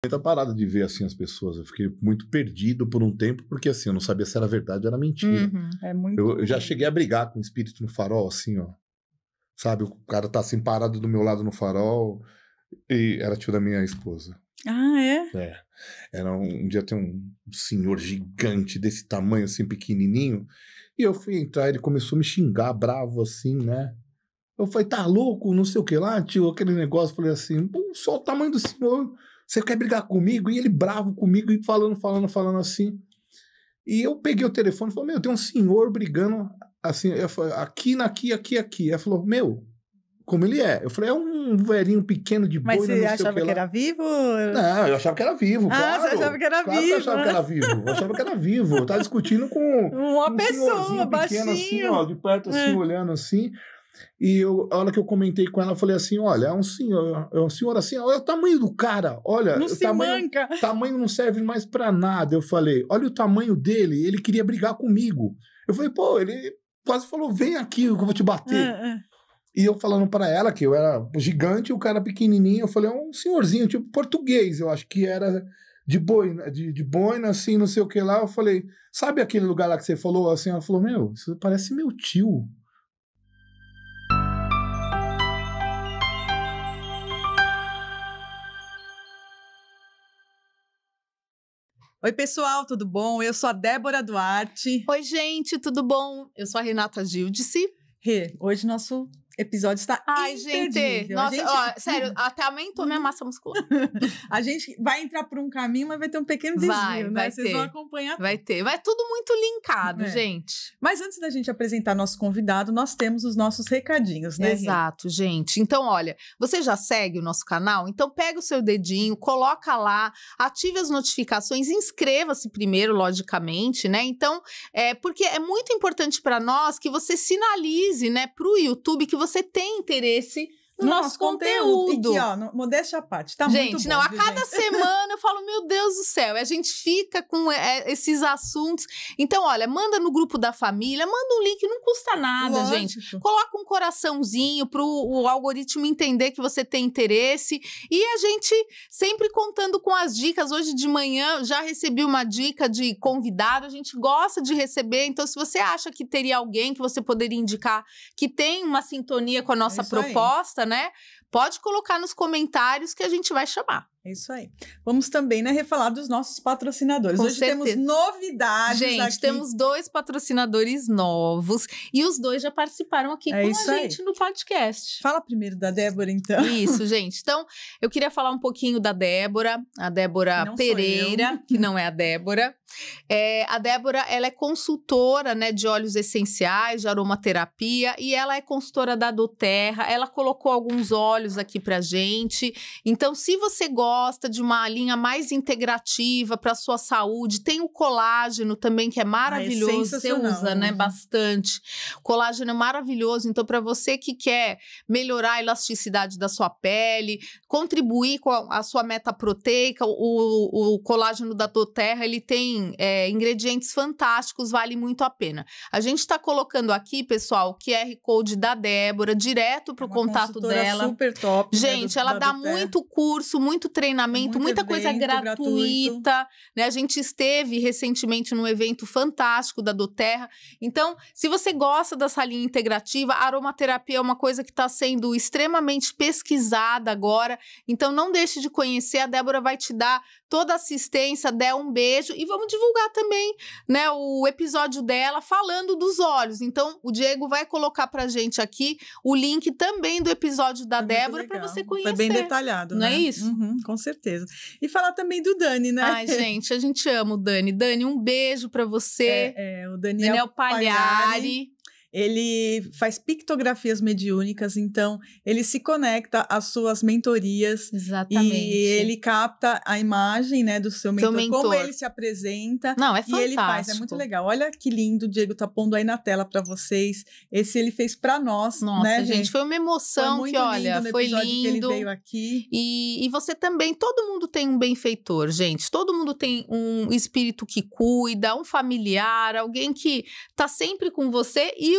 Muita parada de ver, assim, as pessoas. Eu fiquei muito perdido por um tempo, porque, assim, eu não sabia se era verdade ou era mentira. É muito... Eu já cheguei a brigar com o espírito no farol, assim, ó. Sabe, o cara tá assim, parado do meu lado no farol, e era tio da minha esposa. Ah, é? É. Era um dia tem um senhor gigante desse tamanho, assim, pequenininho, e eu fui entrar, ele começou a me xingar, bravo, assim, né? Eu falei, tá louco, não sei o que lá, tio, aquele negócio. Falei assim, pô, só o tamanho do senhor, você quer brigar comigo? E ele bravo comigo, e falando assim. E eu peguei o telefone e falei, meu, tem um senhor brigando, assim, eu falei, aqui. Ele falou, meu, como ele é? Eu falei, é um velhinho pequeno de Mas boina, você não sei o achava que que lá. era vivo? Não, eu achava que era vivo, claro. Você achava que era claro vivo. Que eu achava que era vivo. Eu achava que era vivo. Eu tava discutindo com Uma pessoa, senhorzinho pequeno, assim, baixinho. ó, de perto, assim, olhando assim. E a hora que eu comentei com ela, eu falei assim, olha, é um senhor assim, olha o tamanho do cara, olha, Não o se manca. tamanho não serve mais pra nada. Eu falei, olha o tamanho dele, ele queria brigar comigo. Eu falei, pô, ele quase falou, vem aqui que eu vou te bater. E eu falando pra ela que eu era gigante e o cara pequenininho, eu falei, é um senhorzinho, tipo português, eu acho que era de boina, assim, não sei o que lá. Eu falei, sabe aquele lugar lá que você falou? Assim, ela falou, meu, isso parece meu tio. Oi, pessoal, tudo bom? Eu sou a Débora Duarte. Oi, gente, tudo bom? Eu sou a Renata Gildice. Rê, hoje nosso episódio está imperdível. Gente, nossa, ó, sério, até aumentou minha massa muscular. A gente vai entrar por um caminho, mas vai ter um pequeno desvio, né? Vocês vão acompanhar tudo. Vai tudo muito linkado, gente. Mas antes da gente apresentar nosso convidado, nós temos os nossos recadinhos, né, Rê? Exato, gente. Então, olha, você já segue o nosso canal? Então, pega o seu dedinho, coloca lá, ative as notificações, inscreva-se primeiro, logicamente, né? Então, porque é muito importante para nós que você sinalize, né, pro YouTube que você tem interesse no nosso conteúdo. E que, ó, modéstia à parte, tá muito bom. Gente, não, a cada semana eu falo, meu Deus do céu, e a gente fica com esses assuntos. Então, olha, manda no grupo da família, manda um link, não custa nada, gente. Coloca um coraçãozinho pro o algoritmo entender que você tem interesse. E a gente sempre contando com as dicas. Hoje de manhã já recebi uma dica de convidado, a gente gosta de receber. Então, se você acha que teria alguém que você poderia indicar que tem uma sintonia com a nossa proposta, né? Pode colocar nos comentários que a gente vai chamar. É isso aí. Vamos também, né, refalar dos nossos patrocinadores. Hoje temos novidades aqui. Gente, temos 2 patrocinadores novos e os 2 já participaram aqui com a gente no podcast. Fala primeiro da Débora, então. Isso, gente. Então, eu queria falar um pouquinho da Débora, a Débora Pereira, que não é a Débora. A Débora, ela é consultora, né, de óleos essenciais, de aromaterapia, e ela é consultora da doTERRA. Ela colocou alguns óleos aqui pra gente. Então, se você gosta de uma linha mais integrativa para sua saúde, tem o colágeno também, que é maravilhoso. Você usa, né, bastante. Colágeno é maravilhoso. Então, para você que quer melhorar a elasticidade da sua pele, contribuir com a sua meta proteica, o colágeno da doTERRA, ele tem ingredientes fantásticos, vale muito a pena. A gente está colocando aqui, pessoal, o QR Code da Débora, direto para o contato dela. Super top. Gente, ela dá muito curso, muito treinamento, muita coisa gratuita, né? A gente esteve recentemente num evento fantástico da doTERRA. Então, se você gosta dessa linha integrativa, a aromaterapia é uma coisa que está sendo extremamente pesquisada agora. Então, não deixe de conhecer. A Débora vai te dar toda a assistência, dê um beijo e vamos divulgar também, né, o episódio dela falando dos óleos. Então, o Diego vai colocar pra gente aqui o link também do episódio da Débora para você conhecer. Foi bem detalhado, não né? é isso? Com certeza. E falar também do Dani, né? Ai, gente, a gente ama o Dani. Dani, um beijo para você. O Daniel Pagliari. Ele faz pictografias mediúnicas, então ele se conecta às suas mentorias. Exatamente. E ele capta a imagem, né, do seu mentor, como ele se apresenta. Não, é fantástico. E ele faz, é muito legal. Olha que lindo, o Diego tá pondo aí na tela para vocês. Esse ele fez para nós, nossa, né, gente? Foi uma emoção foi que, olha, foi lindo. Que ele veio aqui. E você também, todo mundo tem um benfeitor, gente. Todo mundo tem um espírito que cuida, um familiar, alguém que tá sempre com você. E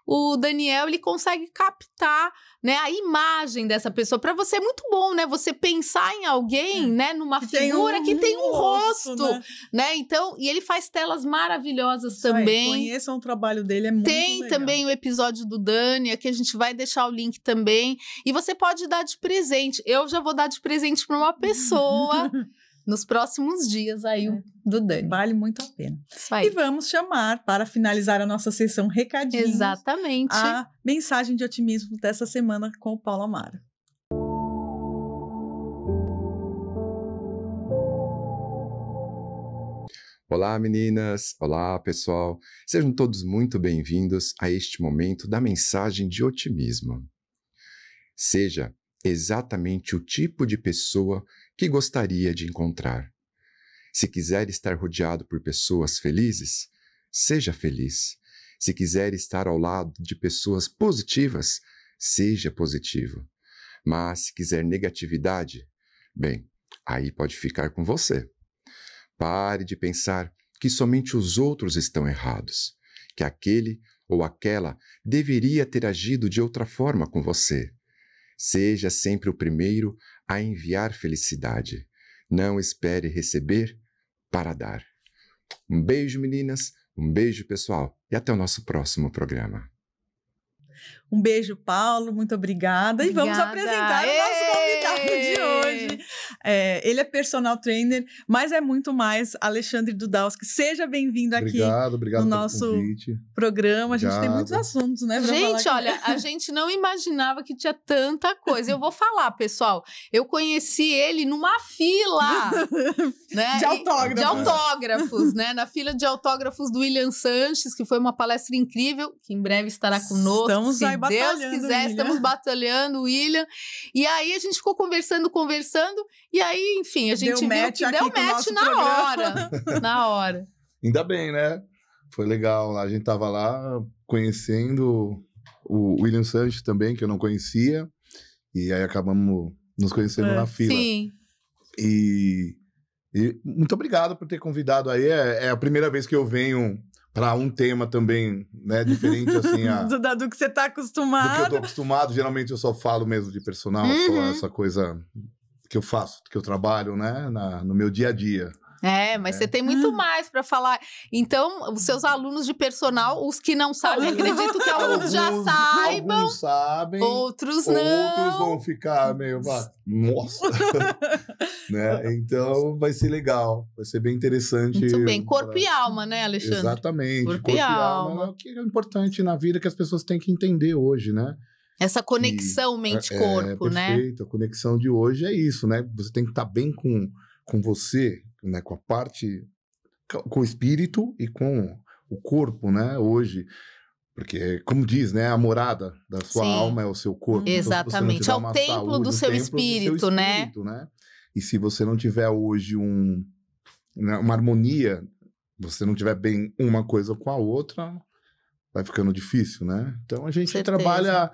o Daniel, ele consegue captar, né, a imagem dessa pessoa. Para você é muito bom, né? Você pensar em alguém, né, numa figura que tem um rosto, né? Então, e ele faz telas maravilhosas também. Conheçam o trabalho dele, é muito legal. Tem também o episódio do Dani, aqui a gente vai deixar o link também. E você pode dar de presente. Eu já vou dar de presente para uma pessoa nos próximos dias aí do Dani. Vale muito a pena. Isso aí. E vamos chamar, para finalizar a nossa sessão recadinhos, exatamente, a mensagem de otimismo dessa semana com o Paulo Amaro. Olá, meninas! Olá, pessoal! Sejam todos muito bem-vindos a este momento da mensagem de otimismo. Seja exatamente o tipo de pessoa que gostaria de encontrar. Se quiser estar rodeado por pessoas felizes, seja feliz. Se quiser estar ao lado de pessoas positivas, seja positivo. Mas se quiser negatividade, bem, aí pode ficar com você. Pare de pensar que somente os outros estão errados, que aquele ou aquela deveria ter agido de outra forma com você. Seja sempre o primeiro a enviar felicidade. Não espere receber para dar. Um beijo, meninas, um beijo, pessoal, e até o nosso próximo programa. Um beijo, Paulo, muito obrigada. E vamos apresentar o nosso convidado de hoje. Ele é personal trainer, mas é muito mais. Alexandre Dudowski, seja bem-vindo aqui obrigado no nosso programa. A gente tem muitos assuntos, né? Gente, olha, a gente não imaginava que tinha tanta coisa. Eu vou falar, pessoal, eu conheci ele numa fila, né? De autógrafos, né? Na fila de autógrafos do William Sanches, que foi uma palestra incrível, que em breve estará conosco. Estamos se aí Deus quiser, estamos batalhando, William. E aí a gente ficou conversando, e aí, enfim, a gente viu que deu match na hora. Ainda bem, né? Foi legal. A gente tava lá conhecendo o William Sanches também, que eu não conhecia. E aí acabamos nos conhecendo na fila. Sim. E muito obrigado por ter convidado aí. É a primeira vez que eu venho para um tema também, né, diferente assim do que você tá acostumado. Do que eu tô acostumado. Geralmente eu só falo mesmo de personal, só essa coisa que eu faço, que eu trabalho, né, no meu dia a dia. Mas você tem muito mais para falar. Então, os seus alunos de personal, os que não sabem, acredito que alguns já saibam. Alguns sabem. Outros não. Outros vão ficar meio... Nossa! Né? Então, vai ser legal. Vai ser bem interessante. Muito bem. Corpo e alma, né, Alexandre? Exatamente. Corpo e alma. É o que é importante na vida que as pessoas têm que entender hoje, né? Essa conexão mente-corpo, né? Perfeito. A conexão de hoje é isso, né? Você tem que estar bem com você, né, com a parte, com o espírito e com o corpo, né, hoje, porque, como diz, né, a morada da sua alma é o seu corpo. Exatamente, então, é o templo do seu espírito, né? E se você não tiver hoje uma harmonia, você não tiver bem uma coisa com a outra, vai ficando difícil, né? Então a gente trabalha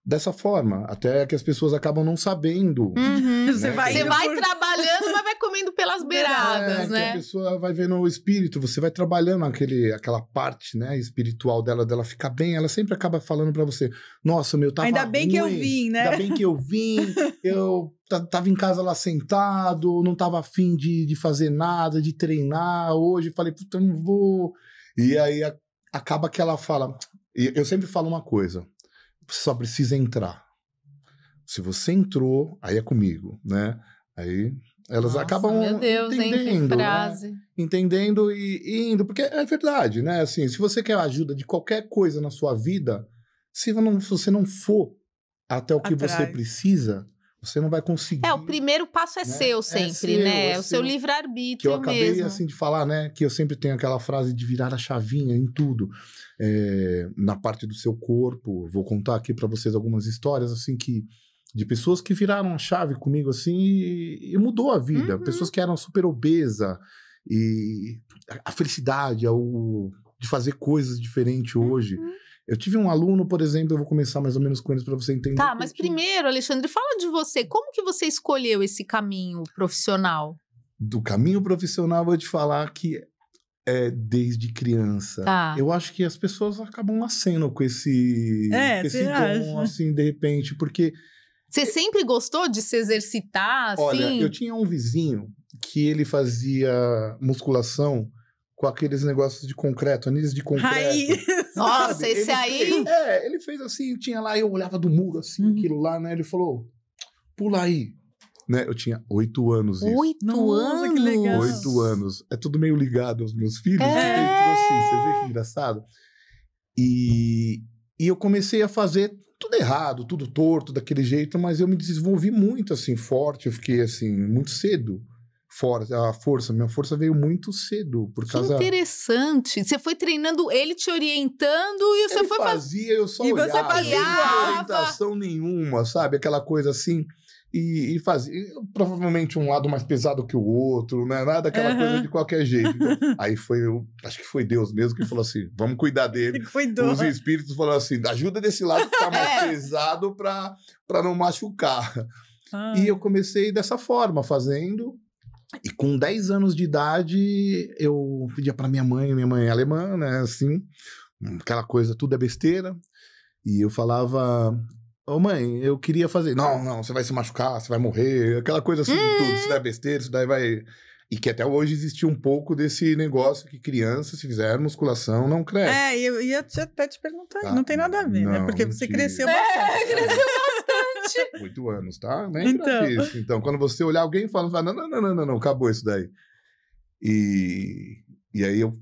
dessa forma, até que as pessoas acabam não sabendo. Né? Você vai trabalhando, mas vai comendo pelas beiradas, né? Que a pessoa vai vendo o espírito, você vai trabalhando aquela parte, né, espiritual dela ficar bem, ela sempre acaba falando pra você, nossa, tava ainda bem ruim, que eu vim, né? Ainda bem que eu vim, eu tava em casa lá sentado, não tava afim de fazer nada, de treinar, hoje falei, puta, eu não vou. E aí acaba que ela fala, e eu sempre falo uma coisa, você só precisa entrar. Se você entrou, aí é comigo, né? Aí elas acabam entendendo, frase. Né? Entendendo e indo, porque é verdade, né? Assim, se você quer ajuda de qualquer coisa na sua vida, se você não for até o que você precisa, você não vai conseguir. O primeiro passo é seu sempre, né? É o seu livre-arbítrio. Que eu acabei assim de falar, né? Que eu sempre tenho aquela frase de virar a chavinha em tudo. Na parte do seu corpo, vou contar aqui para vocês algumas histórias assim de pessoas que viraram a chave comigo assim e mudou a vida. Pessoas que eram super obesas e a felicidade de fazer coisas diferentes hoje. Eu tive um aluno, por exemplo, eu vou começar mais ou menos com eles para você entender. Tá, mas primeiro, Alexandre, fala de você. Como que você escolheu esse caminho profissional? Do caminho profissional, eu vou te falar que desde criança. Tá. Eu acho que as pessoas acabam nascendo com esse dom, assim, de repente, porque... Você sempre gostou de se exercitar, assim? Olha, eu tinha um vizinho que ele fazia musculação com aqueles negócios de concreto, anéis de concreto. Raiz. Nossa, sabe? esse aí... Ele fez assim, tinha lá, eu olhava do muro, assim, aquilo lá, né? Ele falou, pula aí. Né? Eu tinha 8 anos. 8 Nossa, anos? que legal. 8 anos. É tudo meio ligado aos meus filhos. Tudo assim, você vê que engraçado? E eu comecei a fazer tudo errado, tudo torto, daquele jeito, mas eu me desenvolvi muito, assim, forte. Eu fiquei, assim, muito cedo forte. Minha força veio muito cedo. Por causa... Que interessante. Você foi treinando, ele te orientando e você ele foi fazia, eu só E olhava. você fazia. Sem orientação nenhuma, sabe? Aquela coisa assim... E fazia provavelmente um lado mais pesado que o outro, né? Nada daquela coisa de qualquer jeito. Então, aí acho que foi Deus mesmo que falou assim: vamos cuidar dele. Cuidou. Os espíritos falaram assim: ajuda desse lado que tá mais pesado para não machucar. E eu comecei dessa forma, fazendo. E com 10 anos de idade, eu pedia para minha mãe é alemã, né? Assim, aquela coisa, tudo é besteira. E eu falava. Ô mãe, eu queria fazer... Não, você vai se machucar, você vai morrer. Aquela coisa assim, tudo. Isso daí é besteira, isso daí vai... E que até hoje existe um pouco desse negócio que criança, se fizer musculação, não cresce. Eu ia até te perguntar, não tem nada a ver, né? Porque você cresceu bastante. Cresceu bastante. 8 anos, tá? Nem pra isso. Então, quando você olhar alguém e fala, não, acabou isso daí. E aí eu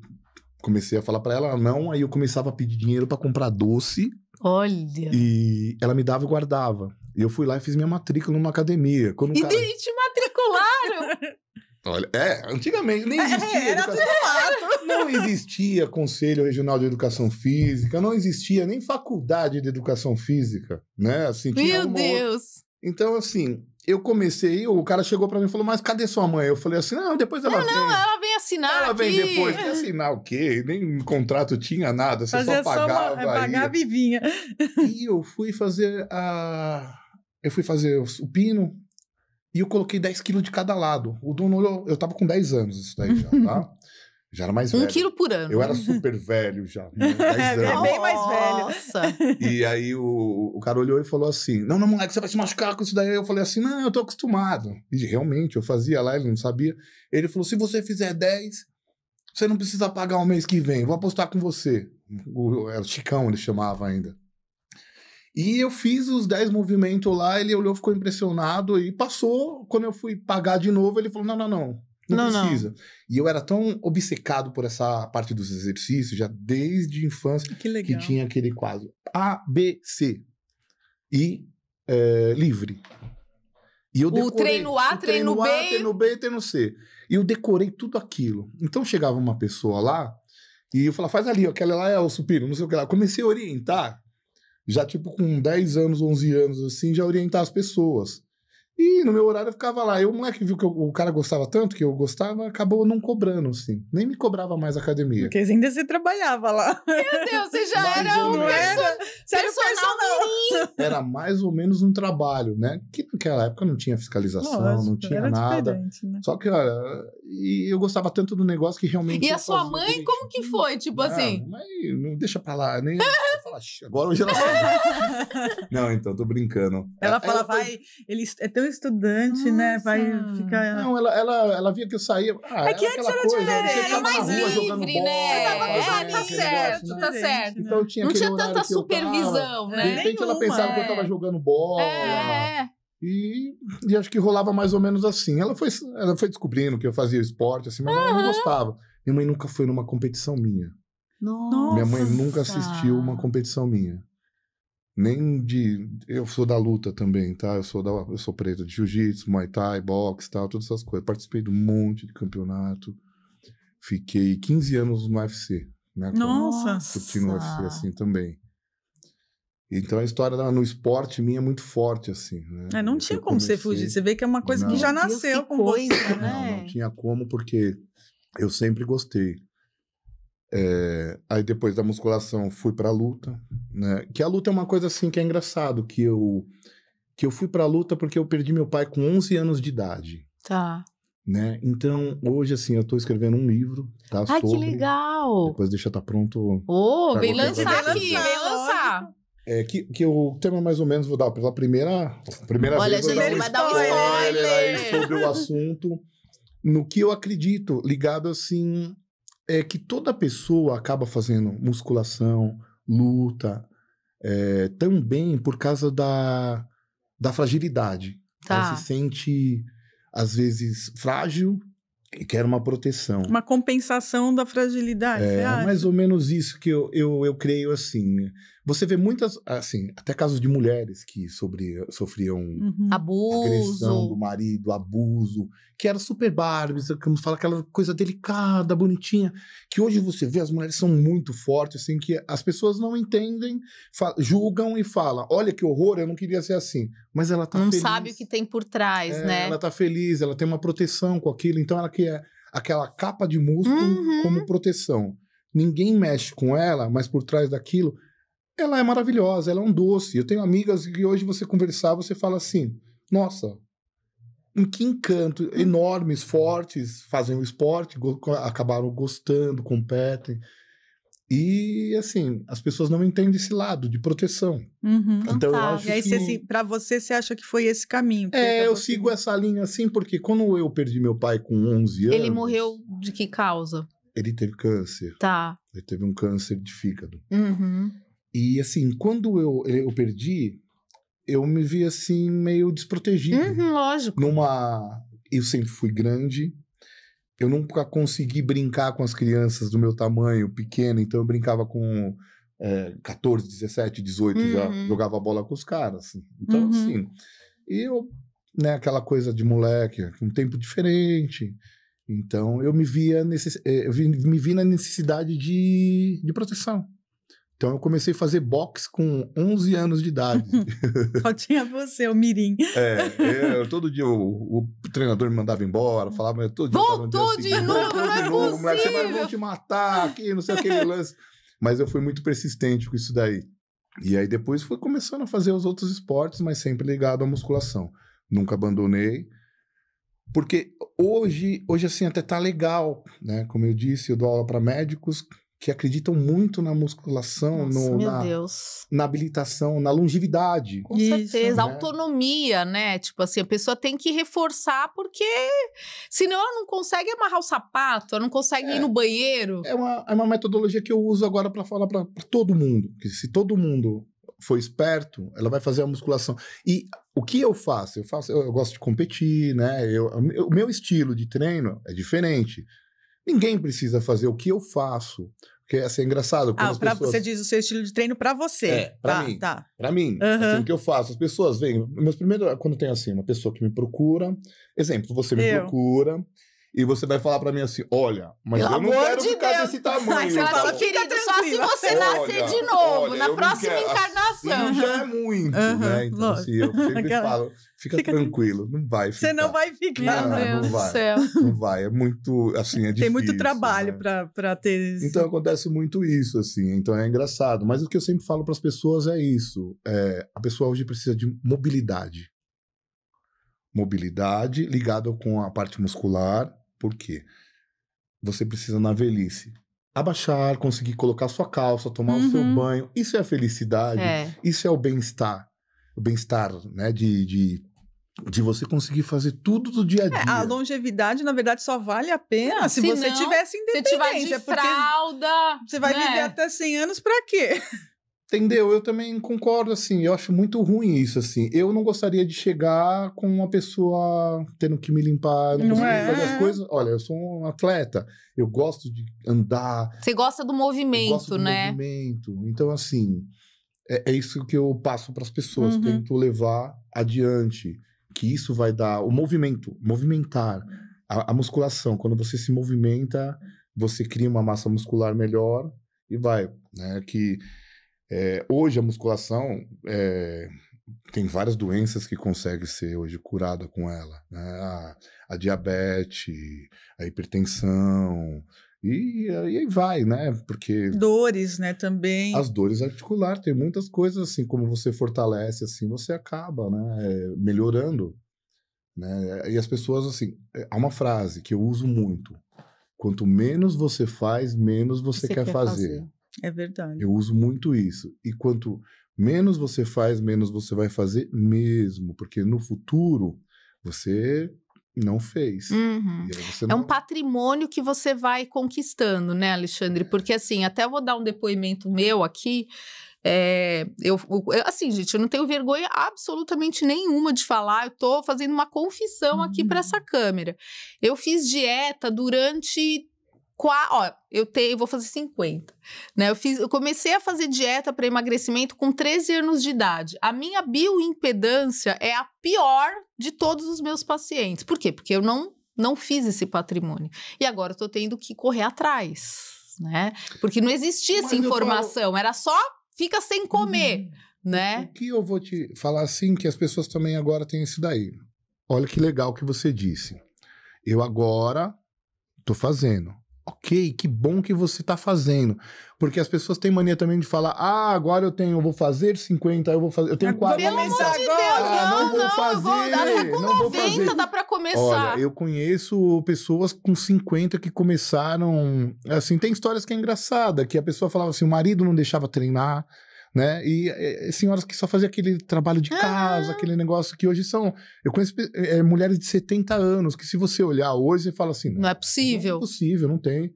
comecei a falar pra ela, não, aí eu começava a pedir dinheiro pra comprar doce. Olha. E ela me dava e guardava. E eu fui lá e fiz minha matrícula numa academia. Quando E te matricularam? Olha, antigamente nem existia não existia Conselho Regional de Educação Física, não existia nem faculdade de Educação Física, né? Assim, tinha Meu Deus! Então, assim, eu comecei, o cara chegou pra mim e falou, mas cadê sua mãe? Eu falei assim, não, depois ela vem. Não, ela vem assinar Ela aqui. vem depois. Vem assinar o quê? Nem contrato tinha nada, você só pagava. Pagava e vinha. E eu fui fazer o pino e eu coloquei 10 quilos de cada lado. O dono olhou, eu tava com 10 anos isso daí já, tá? Já era mais velho. 1 quilo por ano. Eu era super velho já, 10 anos. É bem mais velho. Nossa! E aí o cara olhou e falou assim, não, moleque, você vai se machucar com isso daí. Eu falei assim, não, eu tô acostumado. E realmente, eu fazia lá, ele não sabia. Ele falou, se você fizer 10, você não precisa pagar o mês que vem, vou apostar com você. Era o Chicão, ele chamava ainda. E eu fiz os 10 movimentos lá, ele olhou, ficou impressionado e passou. Quando eu fui pagar de novo, ele falou, não precisa. E eu era tão obcecado por essa parte dos exercícios, já desde a infância, que tinha aquele quadro A, B, C. E livre. E eu decorei, o treino A, treino B. Treino B e treino C. E eu decorei tudo aquilo. Então chegava uma pessoa lá e eu falava, faz ali, aquela lá é o supino, não sei o que lá. Comecei a orientar, já tipo com 10 anos, 11 anos, assim, já orientar as pessoas. E no meu horário eu ficava lá. E o moleque viu que o cara gostava tanto, que eu gostava, acabou não cobrando, assim. Nem me cobrava mais a academia. Porque ainda você trabalhava lá. Meu Deus, você já Mais era ou um menos. personal. Era mais ou menos um trabalho, né? Que naquela época não tinha fiscalização, Lógico, não tinha era nada. Né? Só que, olha, e eu gostava tanto do negócio que realmente... E a sua mãe, como que foi? Tipo assim... Mas não deixa pra lá, nem... Fala, agora hoje ela... Não, então, tô brincando. Ela fala, vai, ele é tão estudante, nossa, né? Vai ficar... Não, ela via que eu saía... é que antes era diferente. Era mais livre, né? Tá certo, tá certo. Então, tinha não tinha tanta supervisão, né? De repente ela pensava que eu tava jogando bola. E acho que rolava mais ou menos assim. Ela foi descobrindo que eu fazia esporte, assim, mas ela não gostava. Minha mãe nunca foi numa competição minha. Nossa. Minha mãe nunca assistiu uma competição minha. Nem de... Eu sou da luta também, tá? Eu sou preto de jiu-jitsu, muay thai, boxe, tal, todas essas coisas. Participei de um monte de campeonato. Fiquei 15 anos no UFC, né? Nossa! Curtindo o UFC assim também. Então a história no esporte minha é muito forte, assim, né? Não tinha como você fugir. Você vê que é uma coisa que já nasceu com você, né? Não tinha como, porque eu sempre gostei. Aí depois da musculação fui pra luta, né? Que a luta é uma coisa assim que é engraçado, que eu fui pra luta porque eu perdi meu pai com 11 anos de idade. Tá. né? Então, hoje, assim, eu tô escrevendo um livro, tá? Ai, que legal! Depois deixa estar pronto. Vem lançar coisa. aqui, vem lançar. Que o tema mais ou menos vou dar pela primeira Olha, vez. gente, ele vai dar um spoiler aí sobre o assunto. No que eu acredito, ligado assim, é que toda pessoa acaba fazendo musculação, luta, também por causa da fragilidade. Tá. Ela se sente, às vezes, frágil e quer uma proteção. Uma compensação da fragilidade, você acha? Mais ou menos isso que eu creio, assim. Você vê muitas, assim, até casos de mulheres que sofriam agressão do marido, abuso, que era super Barbies, como fala, aquela coisa delicada, bonitinha, que hoje você vê, as mulheres são muito fortes, assim, que as pessoas não entendem, julgam e falam, olha que horror, eu não queria ser assim. Mas ela tá feliz. Não sabe o que tem por trás, né? Ela tá feliz, ela tem uma proteção com aquilo, então ela quer aquela capa de músculo como proteção. Ninguém mexe com ela, mas por trás daquilo, ela é maravilhosa, ela é um doce. Eu tenho amigas que hoje você conversar, você fala assim, nossa, que encanto, enormes, fortes, fazem o esporte, acabaram gostando, competem. E, assim, as pessoas não entendem esse lado de proteção. Então, eu acho e aí, que... pra você acha que foi esse caminho? Eu sigo essa linha, assim, porque quando eu perdi meu pai com 11 anos... Ele morreu de que causa? Ele teve câncer. Tá. Ele teve um câncer de fígado. E, assim, quando eu perdi, eu me vi, assim, meio desprotegido. Lógico. Eu sempre fui grande. Eu nunca consegui brincar com as crianças do meu tamanho, pequeno. Então, eu brincava com 14, 17, 18. Já jogava bola com os caras. Assim. Então, assim... Eu, né, aquela coisa de moleque, um tempo diferente. Então, eu me vi na necessidade de proteção. Então, eu comecei a fazer boxe com 11 anos de idade. Só tinha você, o mirim. Todo dia o treinador me mandava embora, falava... Todo dia voltou de novo, não é possível! Moleque, vão te matar aqui, não sei aquele lance. Mas eu fui muito persistente com isso daí. E aí, depois, fui começando a fazer os outros esportes, mas sempre ligado à musculação. Nunca abandonei. Porque hoje assim, até tá legal, né? Como eu disse, eu dou aula para médicos que acreditam muito na musculação, na habilitação, na longevidade. Com certeza, né? Autonomia, né? Tipo assim, a pessoa tem que reforçar porque senão ela não consegue amarrar o sapato, ela não consegue ir no banheiro. É uma metodologia que eu uso agora para falar para todo mundo, que se todo mundo for esperto, ela vai fazer a musculação. E o que eu faço? Eu gosto de competir, né? O meu estilo de treino é diferente. Ninguém precisa fazer o que eu faço. Porque assim, é engraçado. Você diz o seu estilo de treino pra você. Pra mim. Tá. Pra mim. Assim, o que eu faço? As pessoas vêm... Quando tem assim, uma pessoa que me procura... Exemplo, você me procura... E você vai falar pra mim assim, olha, mas eu não quero ficar desse tamanho. Você fala, querido, só se você nascer de novo, na próxima encarnação. Assim, já é muito, né? Então, assim, eu sempre falo, fica tranquilo, não vai ficar. Você não vai ficar. Meu Deus do céu. Não vai, é muito, assim, é difícil. Tem muito trabalho, né? pra ter isso. Então, acontece muito isso, assim, então é engraçado. Mas o que eu sempre falo pras pessoas é isso, a pessoa hoje precisa de mobilidade. Mobilidade ligada com a parte muscular. Por quê? Você precisa, na velhice, abaixar, conseguir colocar sua calça, tomar o seu banho. Isso é a felicidade, isso é o bem-estar. O bem-estar, né? De você conseguir fazer tudo do dia a dia. A longevidade, na verdade, só vale a pena se você tivesse independência. Se tiver de fralda. Você vai viver até 100 anos pra quê? Entendeu? Eu também concordo, assim, eu acho muito ruim isso, assim. Eu não gostaria de chegar com uma pessoa tendo que me limpar, não conseguir fazer as coisas. Olha, eu sou um atleta, eu gosto de andar. Você gosta do movimento, gosto do movimento. Então, assim, é isso que eu passo para as pessoas, tento levar adiante, que isso vai dar o movimento, movimentar. A musculação, quando você se movimenta, você cria uma massa muscular melhor e vai, né, que... hoje a musculação tem várias doenças que conseguem ser hoje curada com ela, né? A diabetes, a hipertensão e aí vai, né? Porque dores, né? Também as dores articulares, tem muitas coisas assim, como você fortalece assim, você acaba, né? Melhorando né? E as pessoas, assim, há uma frase que eu uso muito. Quanto menos você faz, menos você quer fazer. É verdade. Eu uso muito isso. E quanto menos você faz, menos você vai fazer mesmo. Porque no futuro, você não fez. Uhum. E aí você É um patrimônio que você vai conquistando, né, Alexandre? Porque, assim, até eu vou dar um depoimento meu aqui. Assim, gente, eu não tenho vergonha absolutamente nenhuma de falar. Eu tô fazendo uma confissão aqui para essa câmera. Eu fiz dieta durante... eu vou fazer 50, né? Eu comecei a fazer dieta para emagrecimento com 13 anos de idade. A minha bioimpedância é a pior de todos os meus pacientes. Por quê? Porque eu não fiz esse patrimônio. E agora eu tô tendo que correr atrás, né? Porque não existia essa informação, era só fica sem comer, né? O que eu vou te falar assim, que as pessoas também agora têm isso daí. Olha que legal que você disse. Eu agora tô fazendo. Ok, que bom que você tá fazendo. Porque as pessoas têm mania também de falar, agora eu vou fazer 50, eu tenho 40. Pelo amor de Deus, não vou fazer. Até com 90 dá pra começar. Olha, eu conheço pessoas com 50 que começaram, assim, tem histórias que é engraçada, que a pessoa falava assim, o marido não deixava treinar, né, e senhoras que só faziam aquele trabalho de casa, aquele negócio que hoje são, eu conheço mulheres de 70 anos, que se você olhar hoje, você fala assim, não é possível. Não é possível, não tem.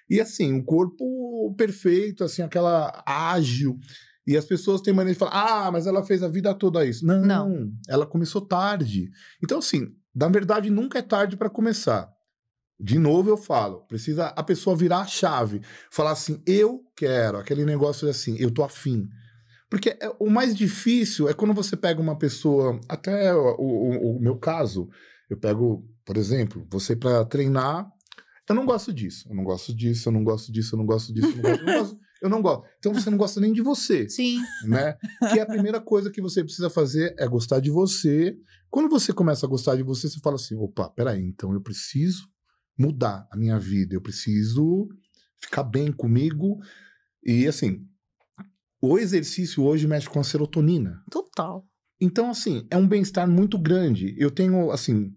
E assim, um corpo perfeito, assim, aquela ágil, e as pessoas têm mania de falar, mas ela fez a vida toda isso. Não, ela começou tarde. Então assim, na verdade nunca é tarde para começar. De novo eu falo, precisa a pessoa virar a chave, falar assim, eu quero, aquele negócio assim, eu tô afim. Porque o mais difícil é quando você pega uma pessoa, até o meu caso, eu pego, por exemplo, você para treinar, eu não gosto disso, eu não gosto disso, eu não gosto disso, eu não gosto disso, eu não gosto. Então você não gosta nem de você. Sim. Né? Que a primeira coisa que você precisa fazer é gostar de você. Quando você começa a gostar de você, você fala assim, opa, peraí, então eu preciso mudar a minha vida, eu preciso ficar bem comigo. E assim, o exercício hoje mexe com a serotonina. Total. Então, assim, é um bem-estar muito grande. Eu tenho, assim,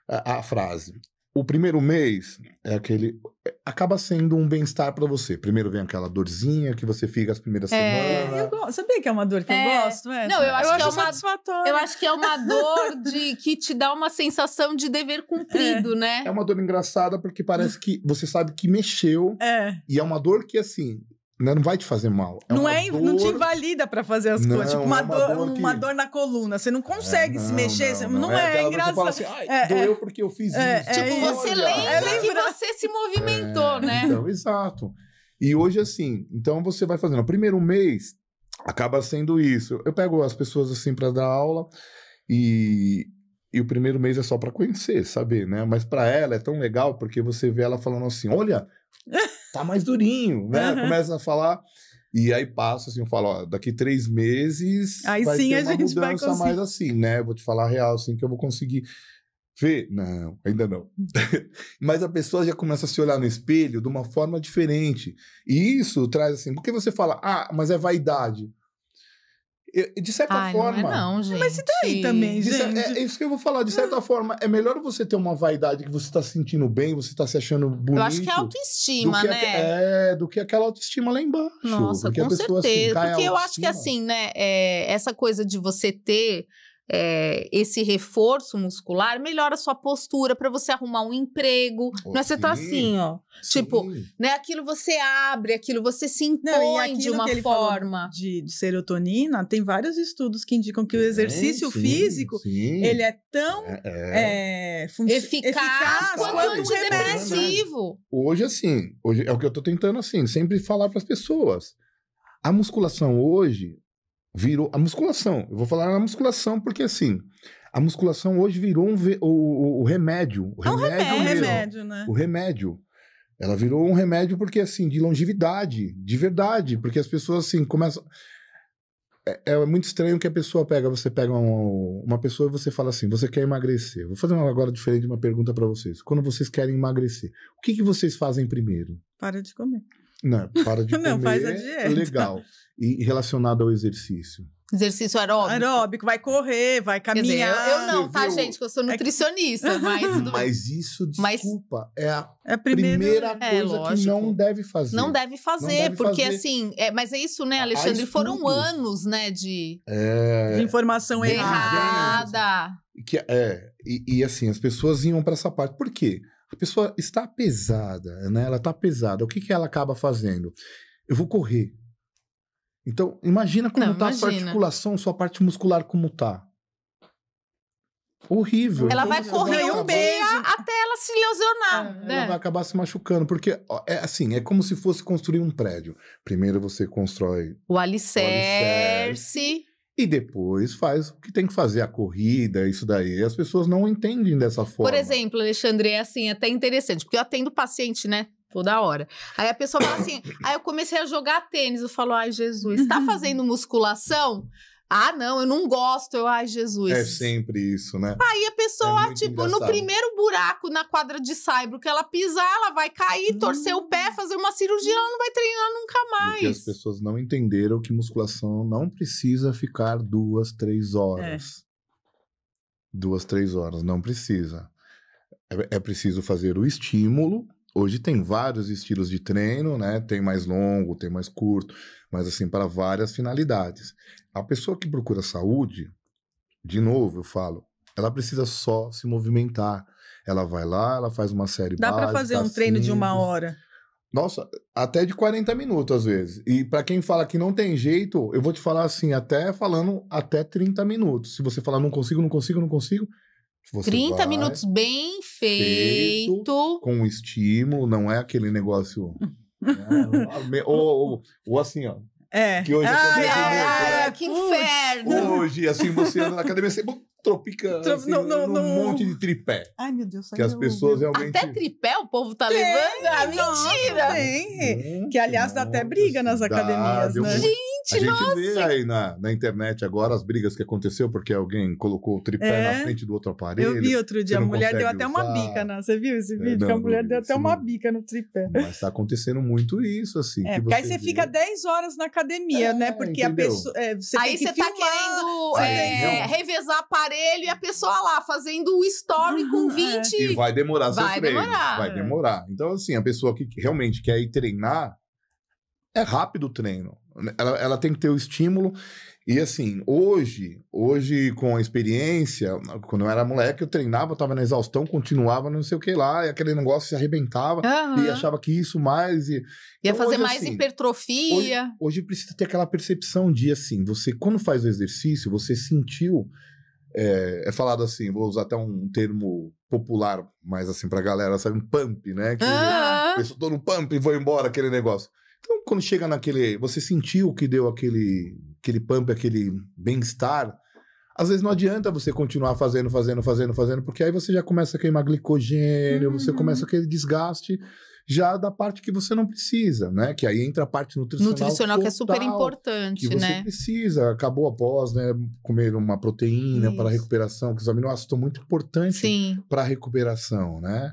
a frase, o primeiro mês é aquele, acaba sendo um bem-estar para você. Primeiro vem aquela dorzinha que você fica as primeiras semanas. Sabia que é uma dor que eu gosto? Não, eu acho que é uma satisfatória. Eu acho que é uma dor que te dá uma sensação de dever cumprido, né? É uma dor engraçada porque parece que você sabe que mexeu. E é uma dor que, assim, não vai te fazer mal. Não te invalida pra fazer as coisas. Tipo, uma dor na coluna. Você não consegue se mexer. Não é engraçado. Você fala assim, doeu porque eu fiz isso. Tipo, você lembra que você se movimentou, né? Então, exato. E hoje, assim, então você vai fazendo. O primeiro mês acaba sendo isso. Eu pego as pessoas, assim, pra dar aula e o primeiro mês é só pra conhecer, saber, né? Mas pra ela é tão legal porque você vê ela falando assim, olha... tá mais durinho, né? Começa a falar, e aí passa assim, eu falo, ó, daqui 3 meses aí vai sim ter a uma gente vai mudança conseguir. mais assim, né? Vou te falar a real, assim, que eu vou conseguir ver. Não, ainda não. Mas a pessoa já começa a se olhar no espelho de uma forma diferente. E isso traz assim, porque você fala, mas é vaidade. De certa forma... Não, gente. Mas e daí também, gente? É isso que eu vou falar. De certa forma, é melhor você ter uma vaidade que você tá se sentindo bem, você tá se achando bonito. Eu acho que é autoestima, né? Do que aquela autoestima lá embaixo. Nossa, com certeza. Assim, porque eu acho que assim, né? Essa coisa de você ter... esse reforço muscular melhora a sua postura para você arrumar um emprego. Não é você tá assim, ó. Sim. Tipo, né? Aquilo você abre, aquilo você se impõe de uma forma. De serotonina, tem vários estudos que indicam que o exercício físico ele é tão eficaz quanto antidepressivo. Hoje, assim, é o que eu tô tentando, assim, sempre falar para as pessoas. A musculação hoje virou a musculação. Eu vou falar na musculação porque, assim, a musculação hoje virou o remédio. O remédio, né? O remédio. Ela virou um remédio porque, assim, de longevidade, de verdade. Porque as pessoas, assim, começam... É muito estranho que você pega uma pessoa e você fala assim, você quer emagrecer. Vou fazer agora diferente uma pergunta para vocês. Quando vocês querem emagrecer, o que vocês fazem primeiro? Para de comer. Não, para de comer. Não, faz a dieta. Legal. E relacionado ao exercício? Exercício aeróbico. Aeróbico, vai correr, vai caminhar. Quer dizer, eu não, tá, gente? Que eu sou nutricionista, mas isso, desculpa, é a primeira coisa que não deve fazer. Não deve fazer, porque assim... mas é isso, né, Alexandre? Foram anos, né, de informação errada. E assim, as pessoas iam para essa parte. Por quê? A pessoa está pesada, né? Ela está pesada. O que ela acaba fazendo? Eu vou correr. Então, imagina como tá a sua articulação, sua parte muscular como tá. Horrível. Ela vai correr um dia até ela se lesionar. Ela vai acabar se machucando, porque é como se fosse construir um prédio. Primeiro você constrói o alicerce. E depois faz o que tem que fazer, a corrida, isso daí. As pessoas não entendem dessa forma. Por exemplo, Alexandre, é assim, até interessante, porque eu atendo paciente, né? Toda hora. Aí a pessoa fala assim, aí eu comecei a jogar tênis, eu falo, ai, Jesus, tá fazendo musculação? Ah, não, eu não gosto, ai, Jesus. É sempre isso, né? Aí a pessoa, no primeiro buraco na quadra de saibro que ela pisar, ela vai cair, torcer o pé, fazer uma cirurgia, ela não vai treinar nunca mais. Porque as pessoas não entenderam que musculação não precisa ficar 2, 3 horas. 2, 3 horas, não precisa. É preciso fazer o estímulo. Hoje tem vários estilos de treino, né? Tem mais longo, tem mais curto, mas assim, para várias finalidades. A pessoa que procura saúde, de novo, eu falo, ela precisa só se movimentar. Ela vai lá, ela faz uma série básica. Dá para fazer um treino de 1 hora. Nossa, até de 40 minutos às vezes. E para quem fala que não tem jeito, eu vou te falar assim, até 30 minutos. Se você falar não consigo, você 30 minutos bem feito. Com estímulo, não é aquele negócio... ou assim, ó. Que hoje que inferno! Hoje, assim, você anda na academia, você tropica assim, num monte de tripé. Ai, meu Deus. Que as pessoas realmente... Até tripé o povo tá levando? Ah, mentira! Tem. Que, aliás, dá até briga nas academias, né? A gente vê aí na internet agora as brigas que aconteceu porque alguém colocou o tripé na frente do outro aparelho. Eu vi outro dia, a mulher deu até uma bica. Você viu esse vídeo? Que a mulher deu até uma bica no tripé. Mas tá acontecendo muito isso, assim. Porque aí você fica 10 horas na academia, né? Porque a pessoa... Você aí você tá querendo revezar aparelho e a pessoa lá fazendo o story com 20... E vai demorar seu treino. Vai demorar. Então, assim, a pessoa que realmente quer ir treinar, é rápido o treino. Ela tem que ter o estímulo. E assim, hoje com a experiência, quando eu era moleque, eu treinava, tava na exaustão, continuava, não sei o que lá, e aquele negócio se arrebentava, e achava que isso mais... Ia então, fazer mais assim, hipertrofia. Hoje precisa ter aquela percepção de, assim, você, quando faz o exercício, você sentiu... É falado assim, vou usar até um termo popular, mais assim pra galera, sabe? Um pump, né? Que eu tô no pump e vou embora, aquele negócio. Então, quando chega naquele... Você sentiu que deu aquele pump, aquele bem-estar, às vezes não adianta você continuar fazendo, porque aí você já começa a queimar glicogênio, você começa aquele desgaste já da parte que você não precisa, né? Que aí entra a parte nutricional total, que é super importante, que você precisa. Acabou após, né? Comer uma proteína para recuperação, que os aminoácidos são muito importantes para a recuperação, né?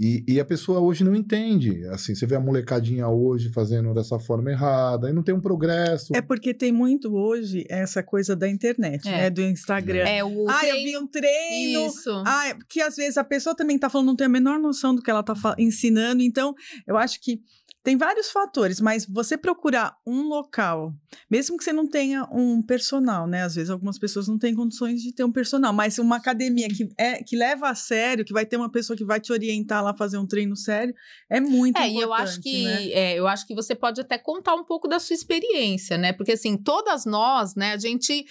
E a pessoa hoje não entende. Assim, você vê a molecadinha hoje fazendo dessa forma errada, e não tem um progresso. É porque tem muito hoje essa coisa da internet, né? Do Instagram. Eu vi um treino. Isso. Que às vezes a pessoa também tá falando, não tem a menor noção do que ela tá ensinando. Então, eu acho que tem vários fatores, mas você procurar um local, mesmo que você não tenha um personal, né? Às vezes algumas pessoas não têm condições de ter um personal, mas uma academia que leva a sério, que vai ter uma pessoa que vai te orientar lá a fazer um treino sério, é muito importante, e eu acho que, né? Eu acho que você pode até contar um pouco da sua experiência, né? Porque assim, todas nós, né, a gente...